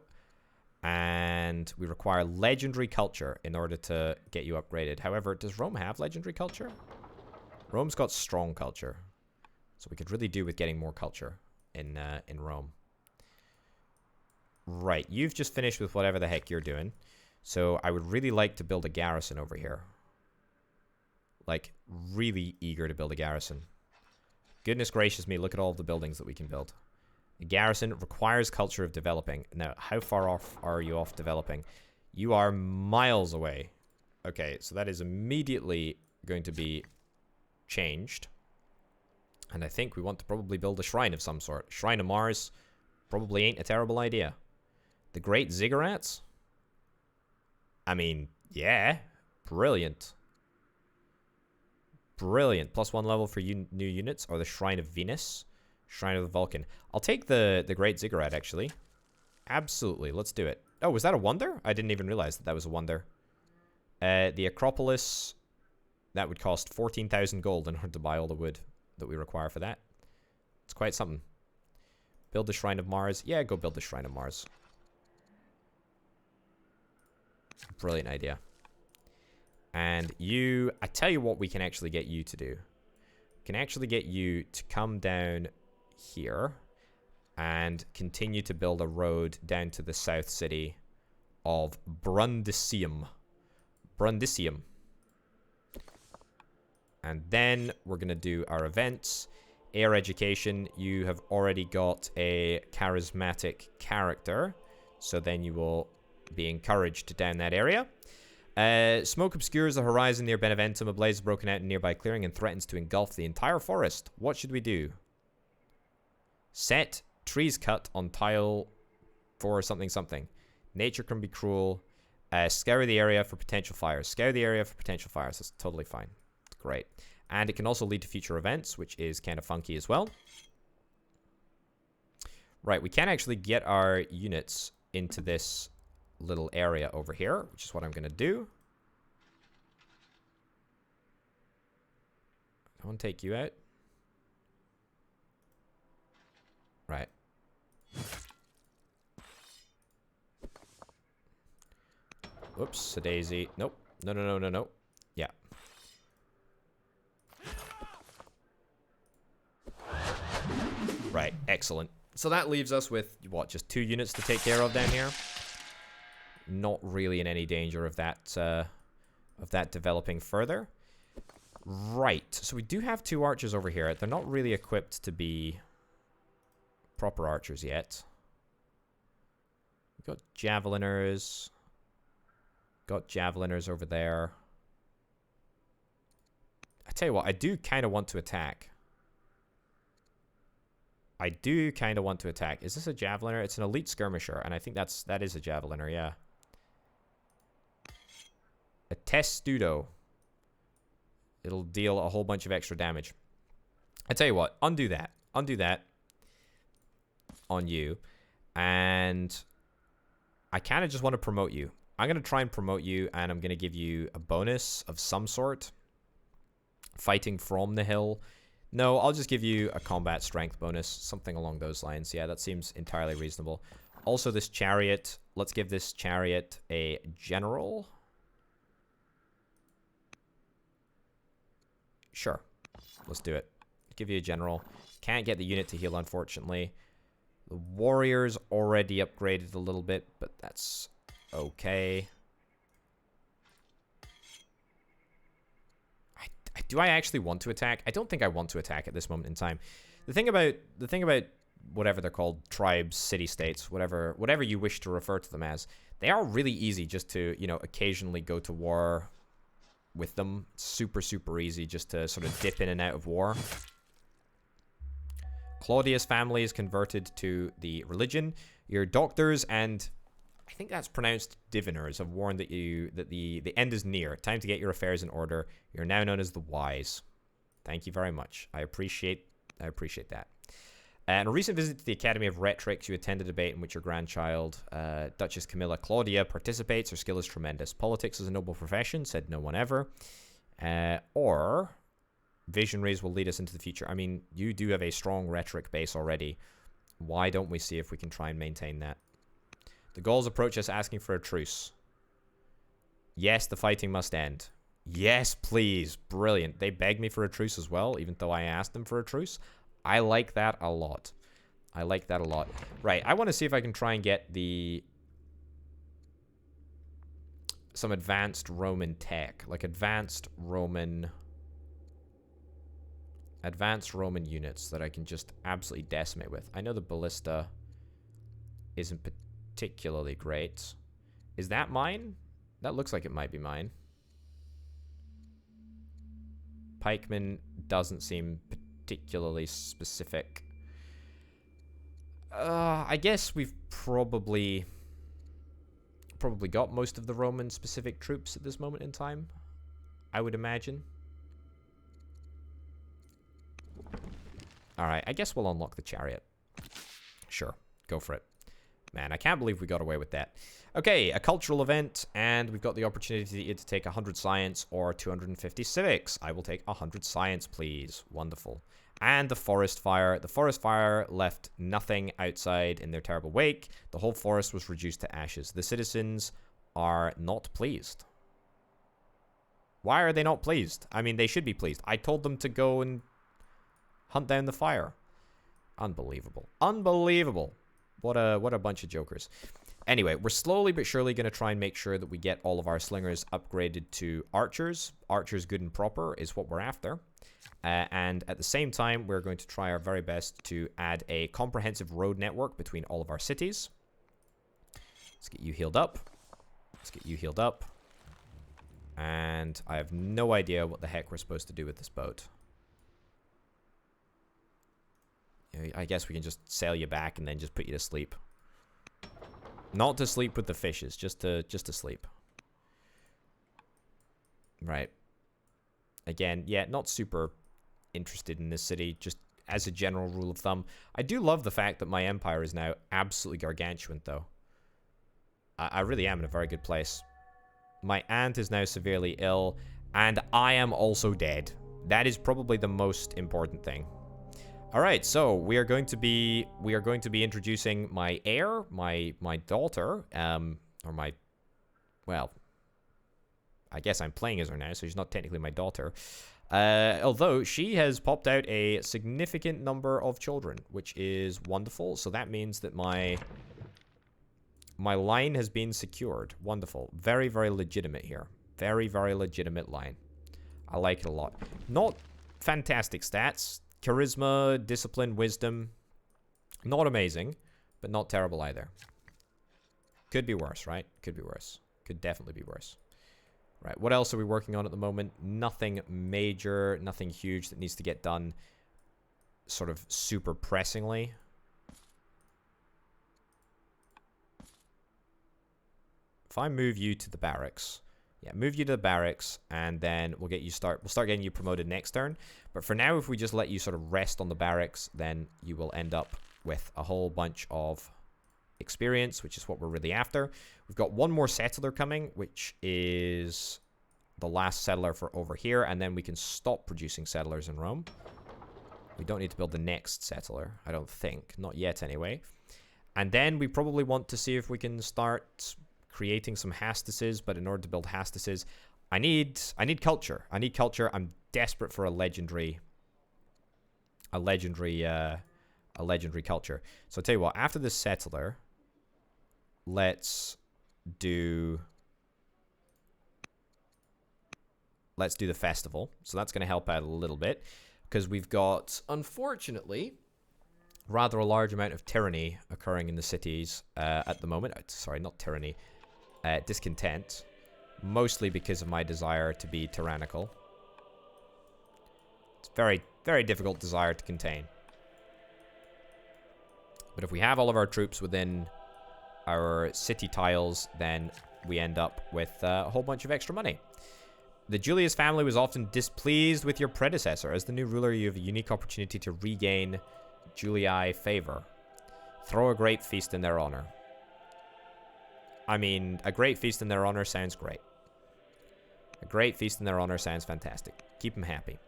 And we require legendary culture in order to get you upgraded. However, does Rome have legendary culture? Rome's got strong culture. So we could really do with getting more culture in Rome. Right, you've just finished with whatever the heck you're doing. So I would really like to build a garrison over here. Like, really eager to build a garrison. Goodness gracious me, look at all of the buildings that we can build. A garrison requires culture of developing. Now, how far off are you off developing? You are miles away. Okay, so that is immediately going to be changed. And I think we want to probably build a shrine of some sort. Shrine of Mars probably ain't a terrible idea. The Great Ziggurats? I mean, yeah. Brilliant. Brilliant. +1 level for new units. Or the Shrine of Venus. Shrine of the Vulcan. I'll take the Great Ziggurat, actually. Absolutely. Let's do it. Oh, was that a wonder? I didn't even realize that was a wonder. The It's quite something. Build the Shrine of Mars. Yeah, go build the Shrine of Mars. Brilliant idea. And you... I tell you what we can actually get you to do. We can actually get you to come down here and continue to build a road down to the south city of Brundisium. Brundisium. And then we're going to do our events. Air education, you have already got a charismatic character. So then you will be encouraged down that area. Smoke obscures the horizon near Beneventum. A blaze has broken out in nearby clearing and threatens to engulf the entire forest. What should we do? Set trees cut on tile for something something. Nature can be cruel. Scour the area for potential fires. Scour the area for potential fires. That's totally fine. Great. And it can also lead to future events, which is kind of funky as well. Right, we can actually get our units into this little area over here, which is what I'm going to do. I want to take you out. Right. Whoops, a daisy. Nope. No, no, no, no, no. Yeah. Right, excellent. So that leaves us with, what, just 2 units to take care of down here? Not really in any danger of that developing further. Right, so we do have 2 archers over here. They're not really equipped to be proper archers yet. We've got javeliners. Got javeliners over there. I tell you what, I do kind of want to attack. I do kind of want to attack. Is this a javeliner? It's an elite skirmisher, and I think that is a javeliner, yeah. A testudo. It'll deal a whole bunch of extra damage. I tell you what, undo that. Undo that on you. And I kind of just want to promote you. I'm going to try and promote you, and I'm going to give you a bonus of some sort. Fighting from the hill. No, I'll just give you a combat strength bonus. Something along those lines. Yeah, that seems entirely reasonable. Also, this chariot. Let's give this chariot a general. Sure. Let's do it. Give you a general. Can't get the unit to heal, unfortunately. The warriors already upgraded a little bit, but that's okay. Do I actually want to attack? I don't think I want to attack at this moment in time. The thing about whatever they're called, tribes, city-states, whatever you wish to refer to them as, they are really easy just to, you know, occasionally go to war with them. Super, super easy just to sort of dip in and out of war. Claudia's family is converted to the religion. Your doctors and I think that's pronounced diviners have warned that the end is near. Time to get your affairs in order. You're now known as the Wise. Thank you very much. I appreciate that. And a recent visit to the Academy of Rhetorics, you attend a debate in which your grandchild, Duchess Camilla Claudia, participates. Her skill is tremendous. Politics is a noble profession, said no one ever. Or visionaries will lead us into the future. I mean, you do have a strong rhetoric base already. Why don't we see if we can try and maintain that? The Gauls approach us asking for a truce. Yes, the fighting must end. Yes, please. Brilliant. They begged me for a truce as well, even though I asked them for a truce. I like that a lot. I like that a lot. Right, I want to see if I can try and get some advanced Roman tech. Like advanced Roman units that I can just absolutely decimate with. I know the ballista isn't particularly great. Is that mine? That looks like it might be mine. Pikeman doesn't seem particularly specific. I guess we've probably got most of the Roman specific troops at this moment in time, I would imagine. Alright, I guess we'll unlock the chariot. Sure, go for it. Man, I can't believe we got away with that. Okay, a cultural event, and we've got the opportunity to take 100 science or 250 civics. I will take 100 science, please. Wonderful. And the forest fire. The forest fire left nothing outside in their terrible wake. The whole forest was reduced to ashes. The citizens are not pleased. Why are they not pleased? I mean, they should be pleased. I told them to go and hunt down the fire. Unbelievable. Unbelievable. What a bunch of jokers. Anyway, we're slowly but surely going to try and make sure that we get all of our slingers upgraded to archers. Archers good and proper is what we're after. And at the same time, we're going to try our very best to add a comprehensive road network between all of our cities. Let's get you healed up. Let's get you healed up. And I have no idea what the heck we're supposed to do with this boat. I guess we can just sail you back and then just put you to sleep. Not to sleep with the fishes, just to sleep. Right. Again, yeah, not super interested in this city, just as a general rule of thumb. I do love the fact that my empire is now absolutely gargantuan, though. I really am in a very good place. My aunt is now severely ill, and I am also dead. That is probably the most important thing. All right, so we are going to be introducing my heir, my daughter, well, I guess I'm playing as her now, so she's not technically my daughter. Although she has popped out a significant number of children, which is wonderful. So that means that my line has been secured. Wonderful. Very, very legitimate here. Very, very legitimate line. I like it a lot. Not fantastic stats. Charisma, discipline, wisdom. Not amazing, but not terrible either. Could be worse, right? Could be worse. Could definitely be worse. Right, what else are we working on at the moment? Nothing major, nothing huge that needs to get done sort of super pressingly. If I move you to the barracks, yeah, move you to the barracks, and then we'll start getting you promoted next turn. But for now, if we just let you sort of rest on the barracks, then you will end up with a whole bunch of experience, which is what we're really after. We've got one more settler coming, which is the last settler for over here, and then we can stop producing settlers in Rome. We don't need to build the next settler, I don't think. Not yet, anyway. And then we probably want to see if we can start creating some hastices, but in order to build hastices, I need culture. I need culture. I'm desperate for a legendary culture. So I'll tell you what, after this settler, let's do the festival. So that's going to help out a little bit, because we've got, unfortunately, rather a large amount of tyranny occurring in the cities at the moment. Sorry, not tyranny. Discontent. Mostly because of my desire to be tyrannical. It's very, very difficult desire to contain. But if we have all of our troops within our city tiles, then we end up with a whole bunch of extra money. The Julius family was often displeased with your predecessor. As the new ruler, you have a unique opportunity to regain Julii favor. Throw a great feast in their honor. I mean, a great feast in their honor sounds great. A great feast in their honor sounds fantastic. Keep them happy.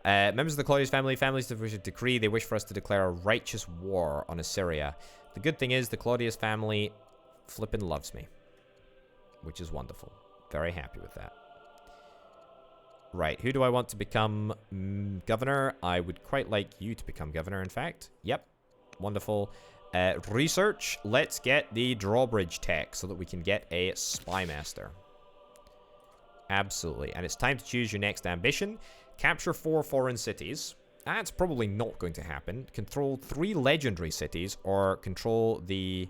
Members of the Claudius family, families of a decree, they wish for us to declare a righteous war on Assyria. The good thing is the Claudius family flippin' loves me, which is wonderful. Very happy with that. Right, who do I want to become governor? I would quite like you to become governor, in fact. Yep, wonderful. Research, let's get the drawbridge tech so that we can get a spy master. Absolutely, and it's time to choose your next ambition. Capture 4 foreign cities. That's probably not going to happen. Control 3 legendary cities, or control the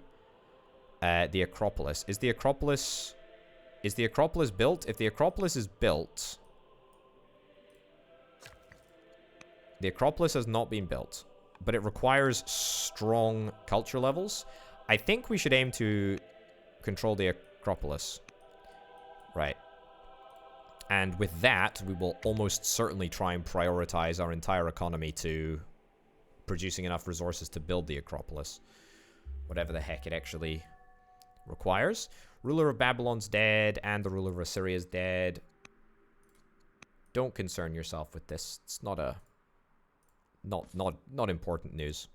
Acropolis. Is the Acropolis built? If the Acropolis is built, the Acropolis has not been built, but it requires strong culture levels. I think we should aim to control the Acropolis. Right. And with that, we will almost certainly try and prioritize our entire economy to producing enough resources to build the Acropolis. Whatever the heck it actually requires. Ruler of Babylon's dead, and the ruler of Assyria is dead. Don't concern yourself with this. It's not not important news.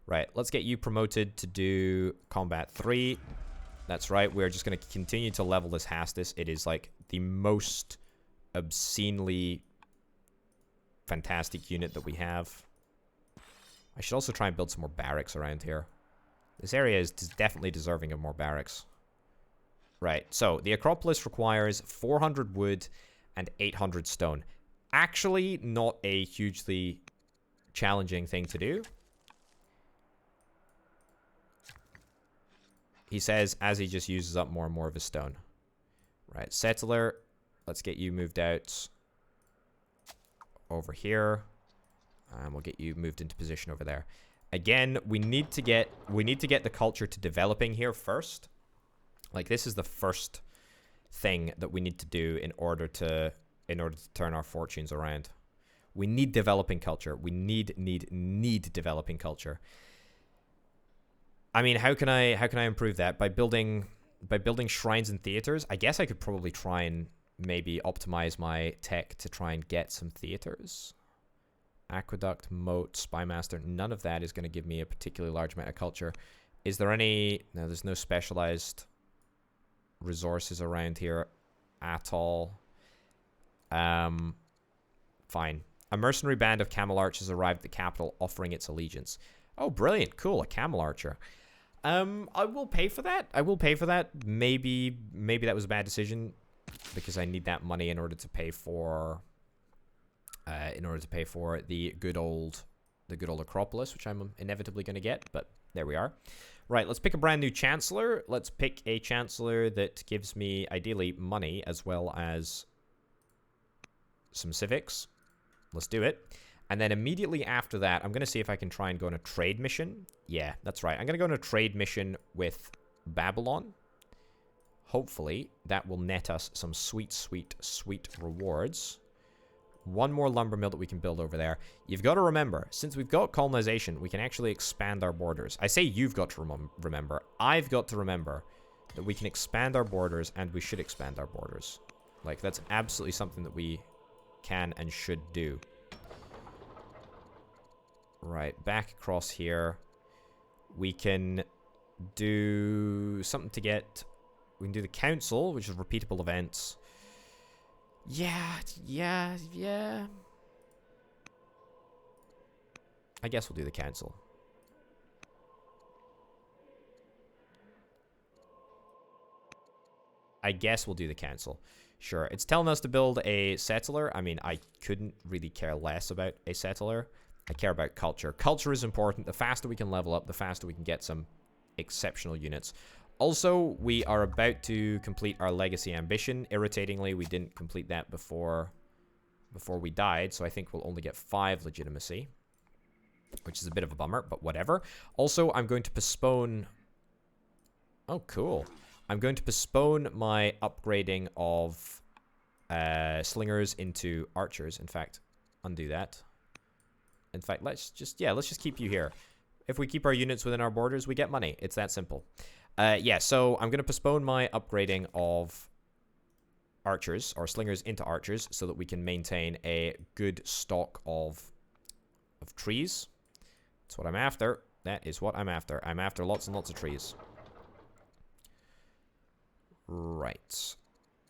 Right, let's get you promoted to do Combat 3. That's right, we're just going to continue to level this Hastis. It is, like, the most obscenely fantastic unit that we have. I should also try and build some more barracks around here. This area is definitely deserving of more barracks. Right, so the Acropolis requires 400 wood and 800 stone. Actually, not a hugely challenging thing to do. He says as he just uses up more and more of his stone. Right, settler, let's get you moved out over here. And we'll get you moved into position over there. Again, we need to get the culture to developing here first. Like, this is the first thing that we need to do in order to turn our fortunes around. We need developing culture. We need developing culture. I mean, how can I improve that? By building shrines and theaters? I guess I could probably try and maybe optimize my tech to try and get some theaters. Aqueduct, moat, spymaster, none of that is going to give me a particularly large amount of culture. Is there any... No, there's no specialized resources around here at all. Fine. A mercenary band of camel archers arrived at the capital offering its allegiance. Oh, brilliant. Cool, a camel archer. I will pay for that. I will pay for that. Maybe that was a bad decision because I need that money in order to pay for... the good old Acropolis, which I'm inevitably going to get, but there we are. Right, let's pick a brand new Chancellor. Let's pick a Chancellor that gives me, ideally, money as well as some civics. Let's do it. And then immediately after that, I'm going to see if I can try and go on a trade mission. Yeah, that's right. I'm going to go on a trade mission with Babylon. Hopefully, that will net us some sweet, sweet, sweet rewards. One more lumber mill that we can build over there. You've got to remember, since we've got colonization, we can actually expand our borders. I say you've got to remember. I've got to remember that we can expand our borders, and we should expand our borders. Like, that's absolutely something that we can and should do. Right, back across here. We can do something to get... We can do the council, which is repeatable events. Yeah. I guess we'll do the council. Sure. It's telling us to build a settler. I mean, I couldn't really care less about a settler. I care about culture. Culture is important. The faster we can level up, the faster we can get some exceptional units. Also, we are about to complete our legacy ambition. Irritatingly, we didn't complete that before we died, so I think we'll only get 5 legitimacy, which is a bit of a bummer, but whatever. Also, I'm going to postpone... Oh, cool. I'm going to postpone my upgrading of slingers into archers. In fact, undo that. In fact, let's just keep you here. If we keep our units within our borders, we get money. It's that simple. Yeah, so I'm going to postpone my upgrading of archers, or slingers into archers, so that we can maintain a good stock of trees. That's what I'm after. That is what I'm after. I'm after lots and lots of trees. Right.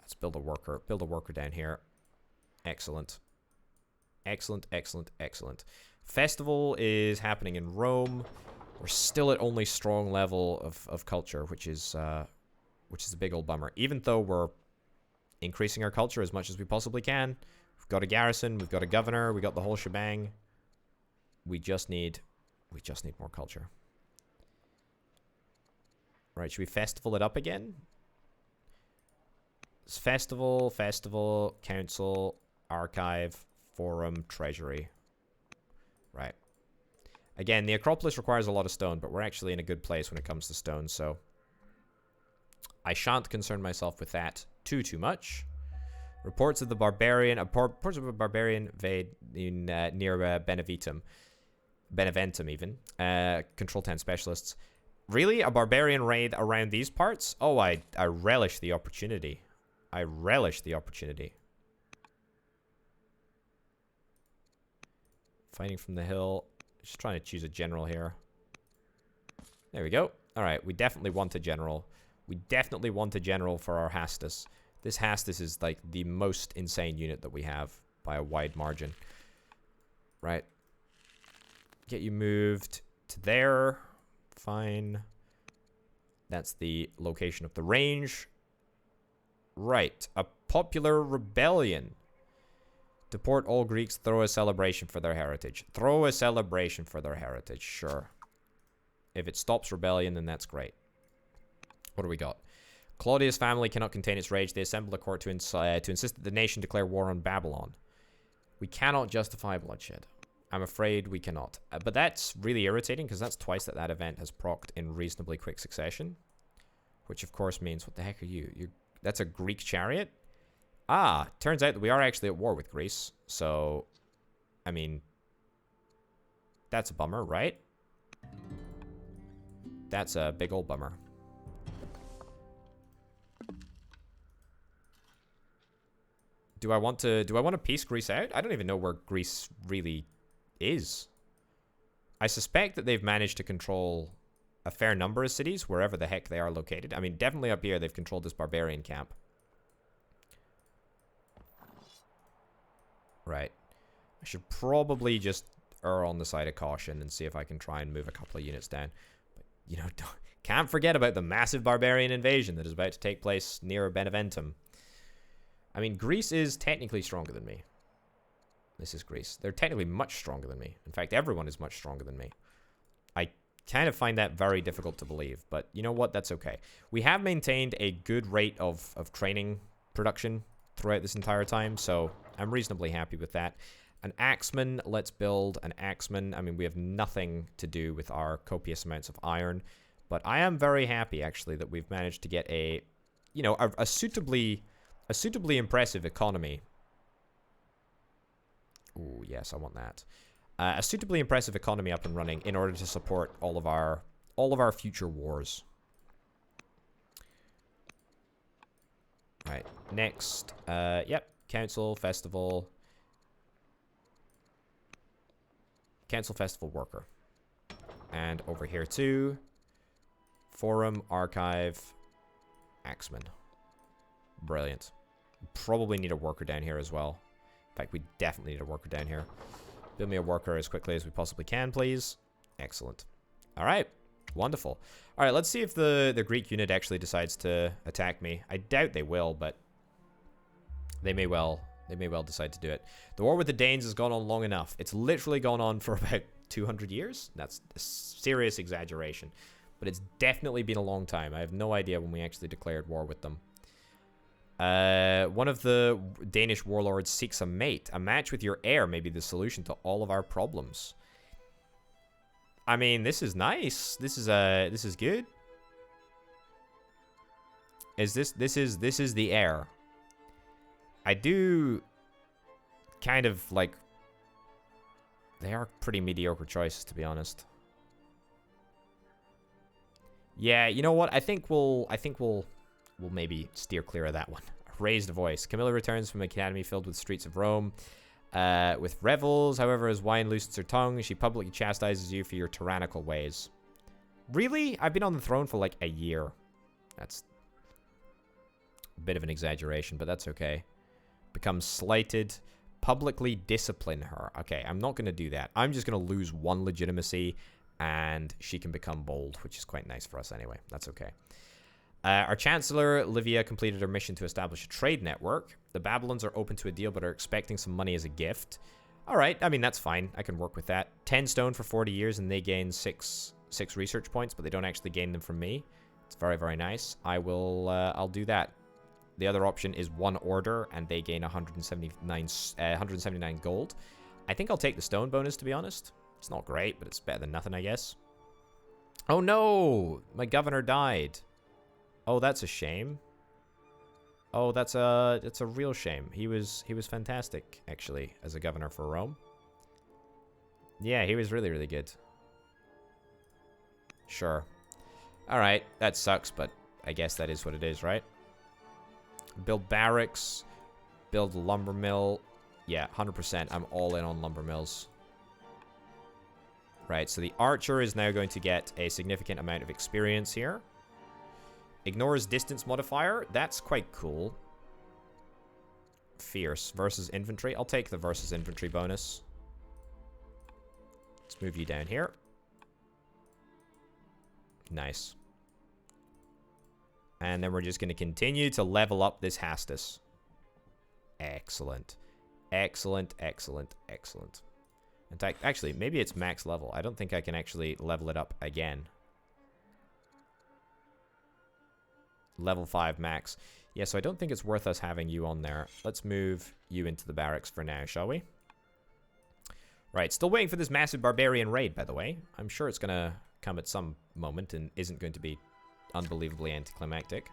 Let's build a worker. Build a worker down here. Excellent. Excellent, excellent, excellent. Festival is happening in Rome. We're still at only strong level of culture, which is a big old bummer. Even though we're increasing our culture as much as we possibly can. We've got a garrison, we've got a governor, we got the whole shebang. We just need more culture. Right, should we festival it up again? It's festival, council, archive, forum, treasury. Right. Again, the Acropolis requires a lot of stone, but we're actually in a good place when it comes to stone, so I shan't concern myself with that too much. Reports of a barbarian invade in near Beneventum even. Control 10 specialists. Really? A barbarian raid around these parts? Oh, I relish the opportunity. I relish the opportunity. Fighting from the hill. Just trying to choose a general here. There we go. Alright, we definitely want a general. We definitely want a general for our Hastus. This Hastus is like the most insane unit that we have by a wide margin. Right. Get you moved to there. Fine. That's the location of the range. Right. A popular rebellion. Deport all Greeks. Throw a celebration for their heritage. Throw a celebration for their heritage. Sure. If it stops rebellion, then that's great. What do we got? Claudia's family cannot contain its rage. They assemble a court to insist that the nation declare war on Babylon. We cannot justify bloodshed. I'm afraid we cannot. But that's really irritating because that's twice that event has procced in reasonably quick succession. Which, of course, means, what the heck are you? That's a Greek chariot? Ah, turns out that we are actually at war with Greece. So, I mean, that's a bummer, right? That's a big old bummer. Do I want to piece Greece out? I don't even know where Greece really is. I suspect that they've managed to control a fair number of cities, wherever the heck they are located. I mean, definitely up here, they've controlled this barbarian camp. Right. I should probably just err on the side of caution and see if I can try and move a couple of units down. But, you know, can't forget about the massive barbarian invasion that is about to take place near Beneventum. I mean, Greece is technically stronger than me. This is Greece. They're technically much stronger than me. In fact, everyone is much stronger than me. I kind of find that very difficult to believe, but you know what? That's okay. We have maintained a good rate of training production throughout this entire time, so I'm reasonably happy with that. An axeman, let's build an axeman. I mean, we have nothing to do with our copious amounts of iron, but I am very happy, actually, that we've managed to get a, you know, a suitably impressive economy. Ooh, yes, I want that. A suitably impressive economy up and running in order to support all of our future wars. Right, next, yep, council, festival. Council, festival, worker. And over here too, forum, archive, axeman. Brilliant. Probably need a worker down here as well. In fact, we definitely need a worker down here. Build me a worker as quickly as we possibly can, please. Excellent. All right. Wonderful. All right, let's see if the Greek unit actually decides to attack me. I doubt they will, but they may well decide to do it. The war with the Danes has gone on long enough. It's literally gone on for about 200 years. That's a serious exaggeration, but it's definitely been a long time. I have no idea when we actually declared war with them. One of the Danish warlords seeks a mate. A match with your heir may be the solution to all of our problems. I mean, this is nice. This is good. This is the heir. I do kind of like, they are pretty mediocre choices, to be honest. Yeah, you know what? I think we'll maybe steer clear of that one. Raised voice. Camilla returns from an academy filled with streets of Rome. With revels, however, as wine loosens her tongue, she publicly chastises you for your tyrannical ways. Really? I've been on the throne for like a year. That's a bit of an exaggeration, but that's okay. Become slighted. Publicly discipline her. Okay, I'm not going to do that. I'm just going to lose one legitimacy, and she can become bold, which is quite nice for us anyway. That's okay. Our Chancellor, Livia, completed her mission to establish a trade network. The Babylons are open to a deal, but are expecting some money as a gift. All right, I mean, that's fine. I can work with that. 10 stone for 40 years, and they gain six research points, but they don't actually gain them from me. It's very, very nice. I'll do that. The other option is 1 order, and they gain 179 gold. I think I'll take the stone bonus, to be honest. It's not great, but it's better than nothing, I guess. Oh, no! My governor died. Oh, that's a shame. Oh, that's a real shame. He was fantastic, actually, as a governor for Rome. Yeah, he was really, really good. Sure. All right, that sucks, but I guess that is what it is, right? Build barracks, build a lumber mill. Yeah, 100%. I'm all in on lumber mills. Right, so the archer is now going to get a significant amount of experience here. Ignores distance modifier. That's quite cool. Fierce versus infantry. I'll take the versus infantry bonus. Let's move you down here. Nice. And then we're just going to continue to level up this Hastus. Excellent. Excellent, excellent, excellent. In fact, actually, maybe it's max level. I don't think I can actually level it up again. Level 5 max. Yeah, so I don't think it's worth us having you on there. Let's move you into the barracks for now, shall we? Right, still waiting for this massive barbarian raid, by the way. I'm sure it's going to come at some moment and isn't going to be unbelievably anticlimactic.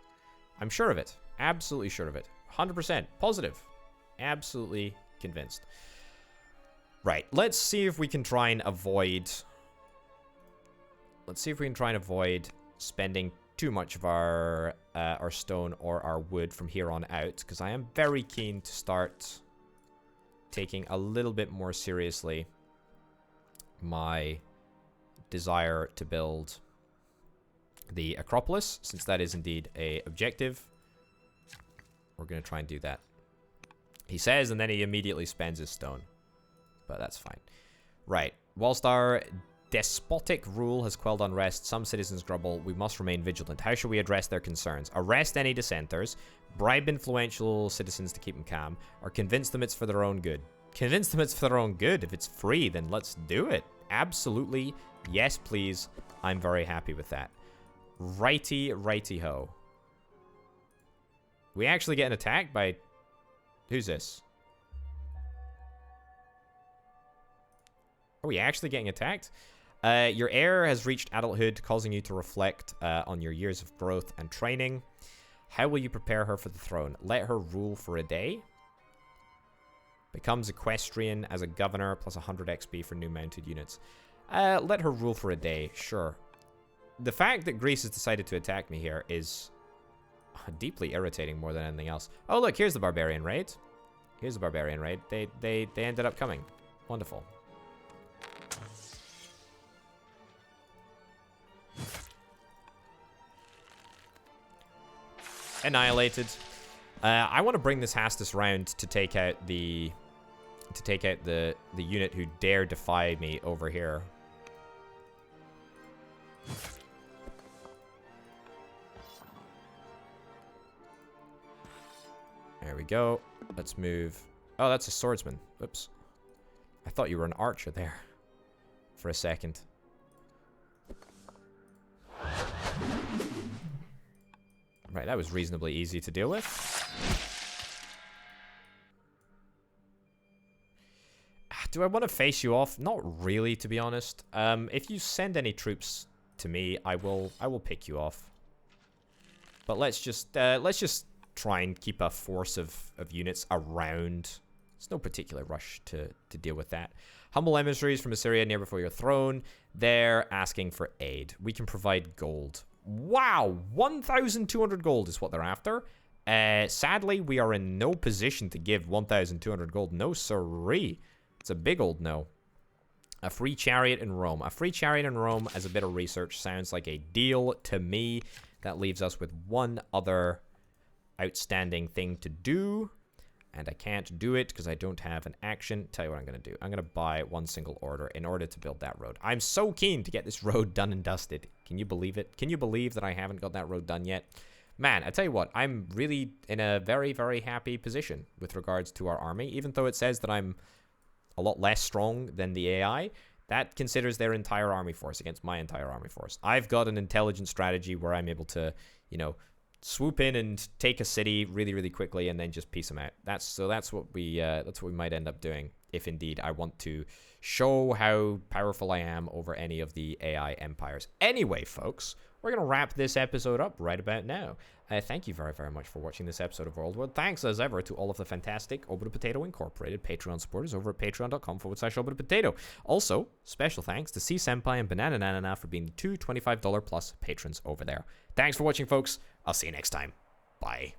I'm sure of it. Absolutely sure of it. 100% positive. Absolutely convinced. Right, let's see if we can try and avoid... Let's see if we can try and avoid spending too much of our stone or our wood from here on out, because I am very keen to start taking a little bit more seriously my desire to build the Acropolis, since that is indeed a objective. We're going to try and do that. He says, and then he immediately spends his stone. But that's fine. Right. Whilst our despotic rule has quelled unrest, some citizens grumble, we must remain vigilant. How should we address their concerns? Arrest any dissenters, bribe influential citizens to keep them calm, or convince them it's for their own good? Convince them it's for their own good. If it's free, then let's do it. Absolutely. Yes, please. I'm very happy with that. Righty, righty ho. We actually get attacked by... Who's this? Are we actually getting attacked? Your heir has reached adulthood, causing you to reflect on your years of growth and training. How will you prepare her for the throne? Let her rule for a day. Becomes equestrian as a governor, plus 100 XP for new mounted units. Let her rule for a day, sure. The fact that Greece has decided to attack me here is deeply irritating more than anything else. Oh, look, here's the barbarian raid. Here's the barbarian raid. They ended up coming. Wonderful. Annihilated. I want to bring this Hastus round to take out the unit who dare defy me over here. There we go. Let's move. Oh, that's a swordsman. Oops. I thought you were an archer there for a second. Right, that was reasonably easy to deal with. Do I want to face you off? Not really, to be honest. If you send any troops to me, I will pick you off. But let's just try and keep a force of units around. There's no particular rush to deal with that. Humble emissaries from Assyria near before your throne. They're asking for aid. We can provide gold. Wow, 1,200 gold is what they're after. Sadly, we are in no position to give 1,200 gold. No siree. It's a big old no. A free chariot in Rome. A free chariot in Rome as a bit of research sounds like a deal to me. That leaves us with one other outstanding thing to do. And I can't do it because I don't have an action. Tell you what I'm going to do. I'm going to buy one single order in order to build that road. I'm so keen to get this road done and dusted. Can you believe it? Can you believe that I haven't got that road done yet? Man, I tell you what, I'm really in a very, very happy position with regards to our army. Even though it says that I'm a lot less strong than the AI, that considers their entire army force against my entire army force. I've got an intelligent strategy where I'm able to, you know, swoop in and take a city really, really quickly and then just piece them out. That's what we might end up doing if indeed I want to show how powerful I am over any of the AI empires. Anyway, folks, we're going to wrap this episode up right about now. Thank you very, very much for watching this episode of World World. Thanks, as ever, to all of the fantastic Obita Potato Incorporated Patreon supporters over at patreon.com/Obita Potato. Also, special thanks to C Senpai and Banana Nanana for being the two $25+ plus patrons over there. Thanks for watching, folks. I'll see you next time. Bye.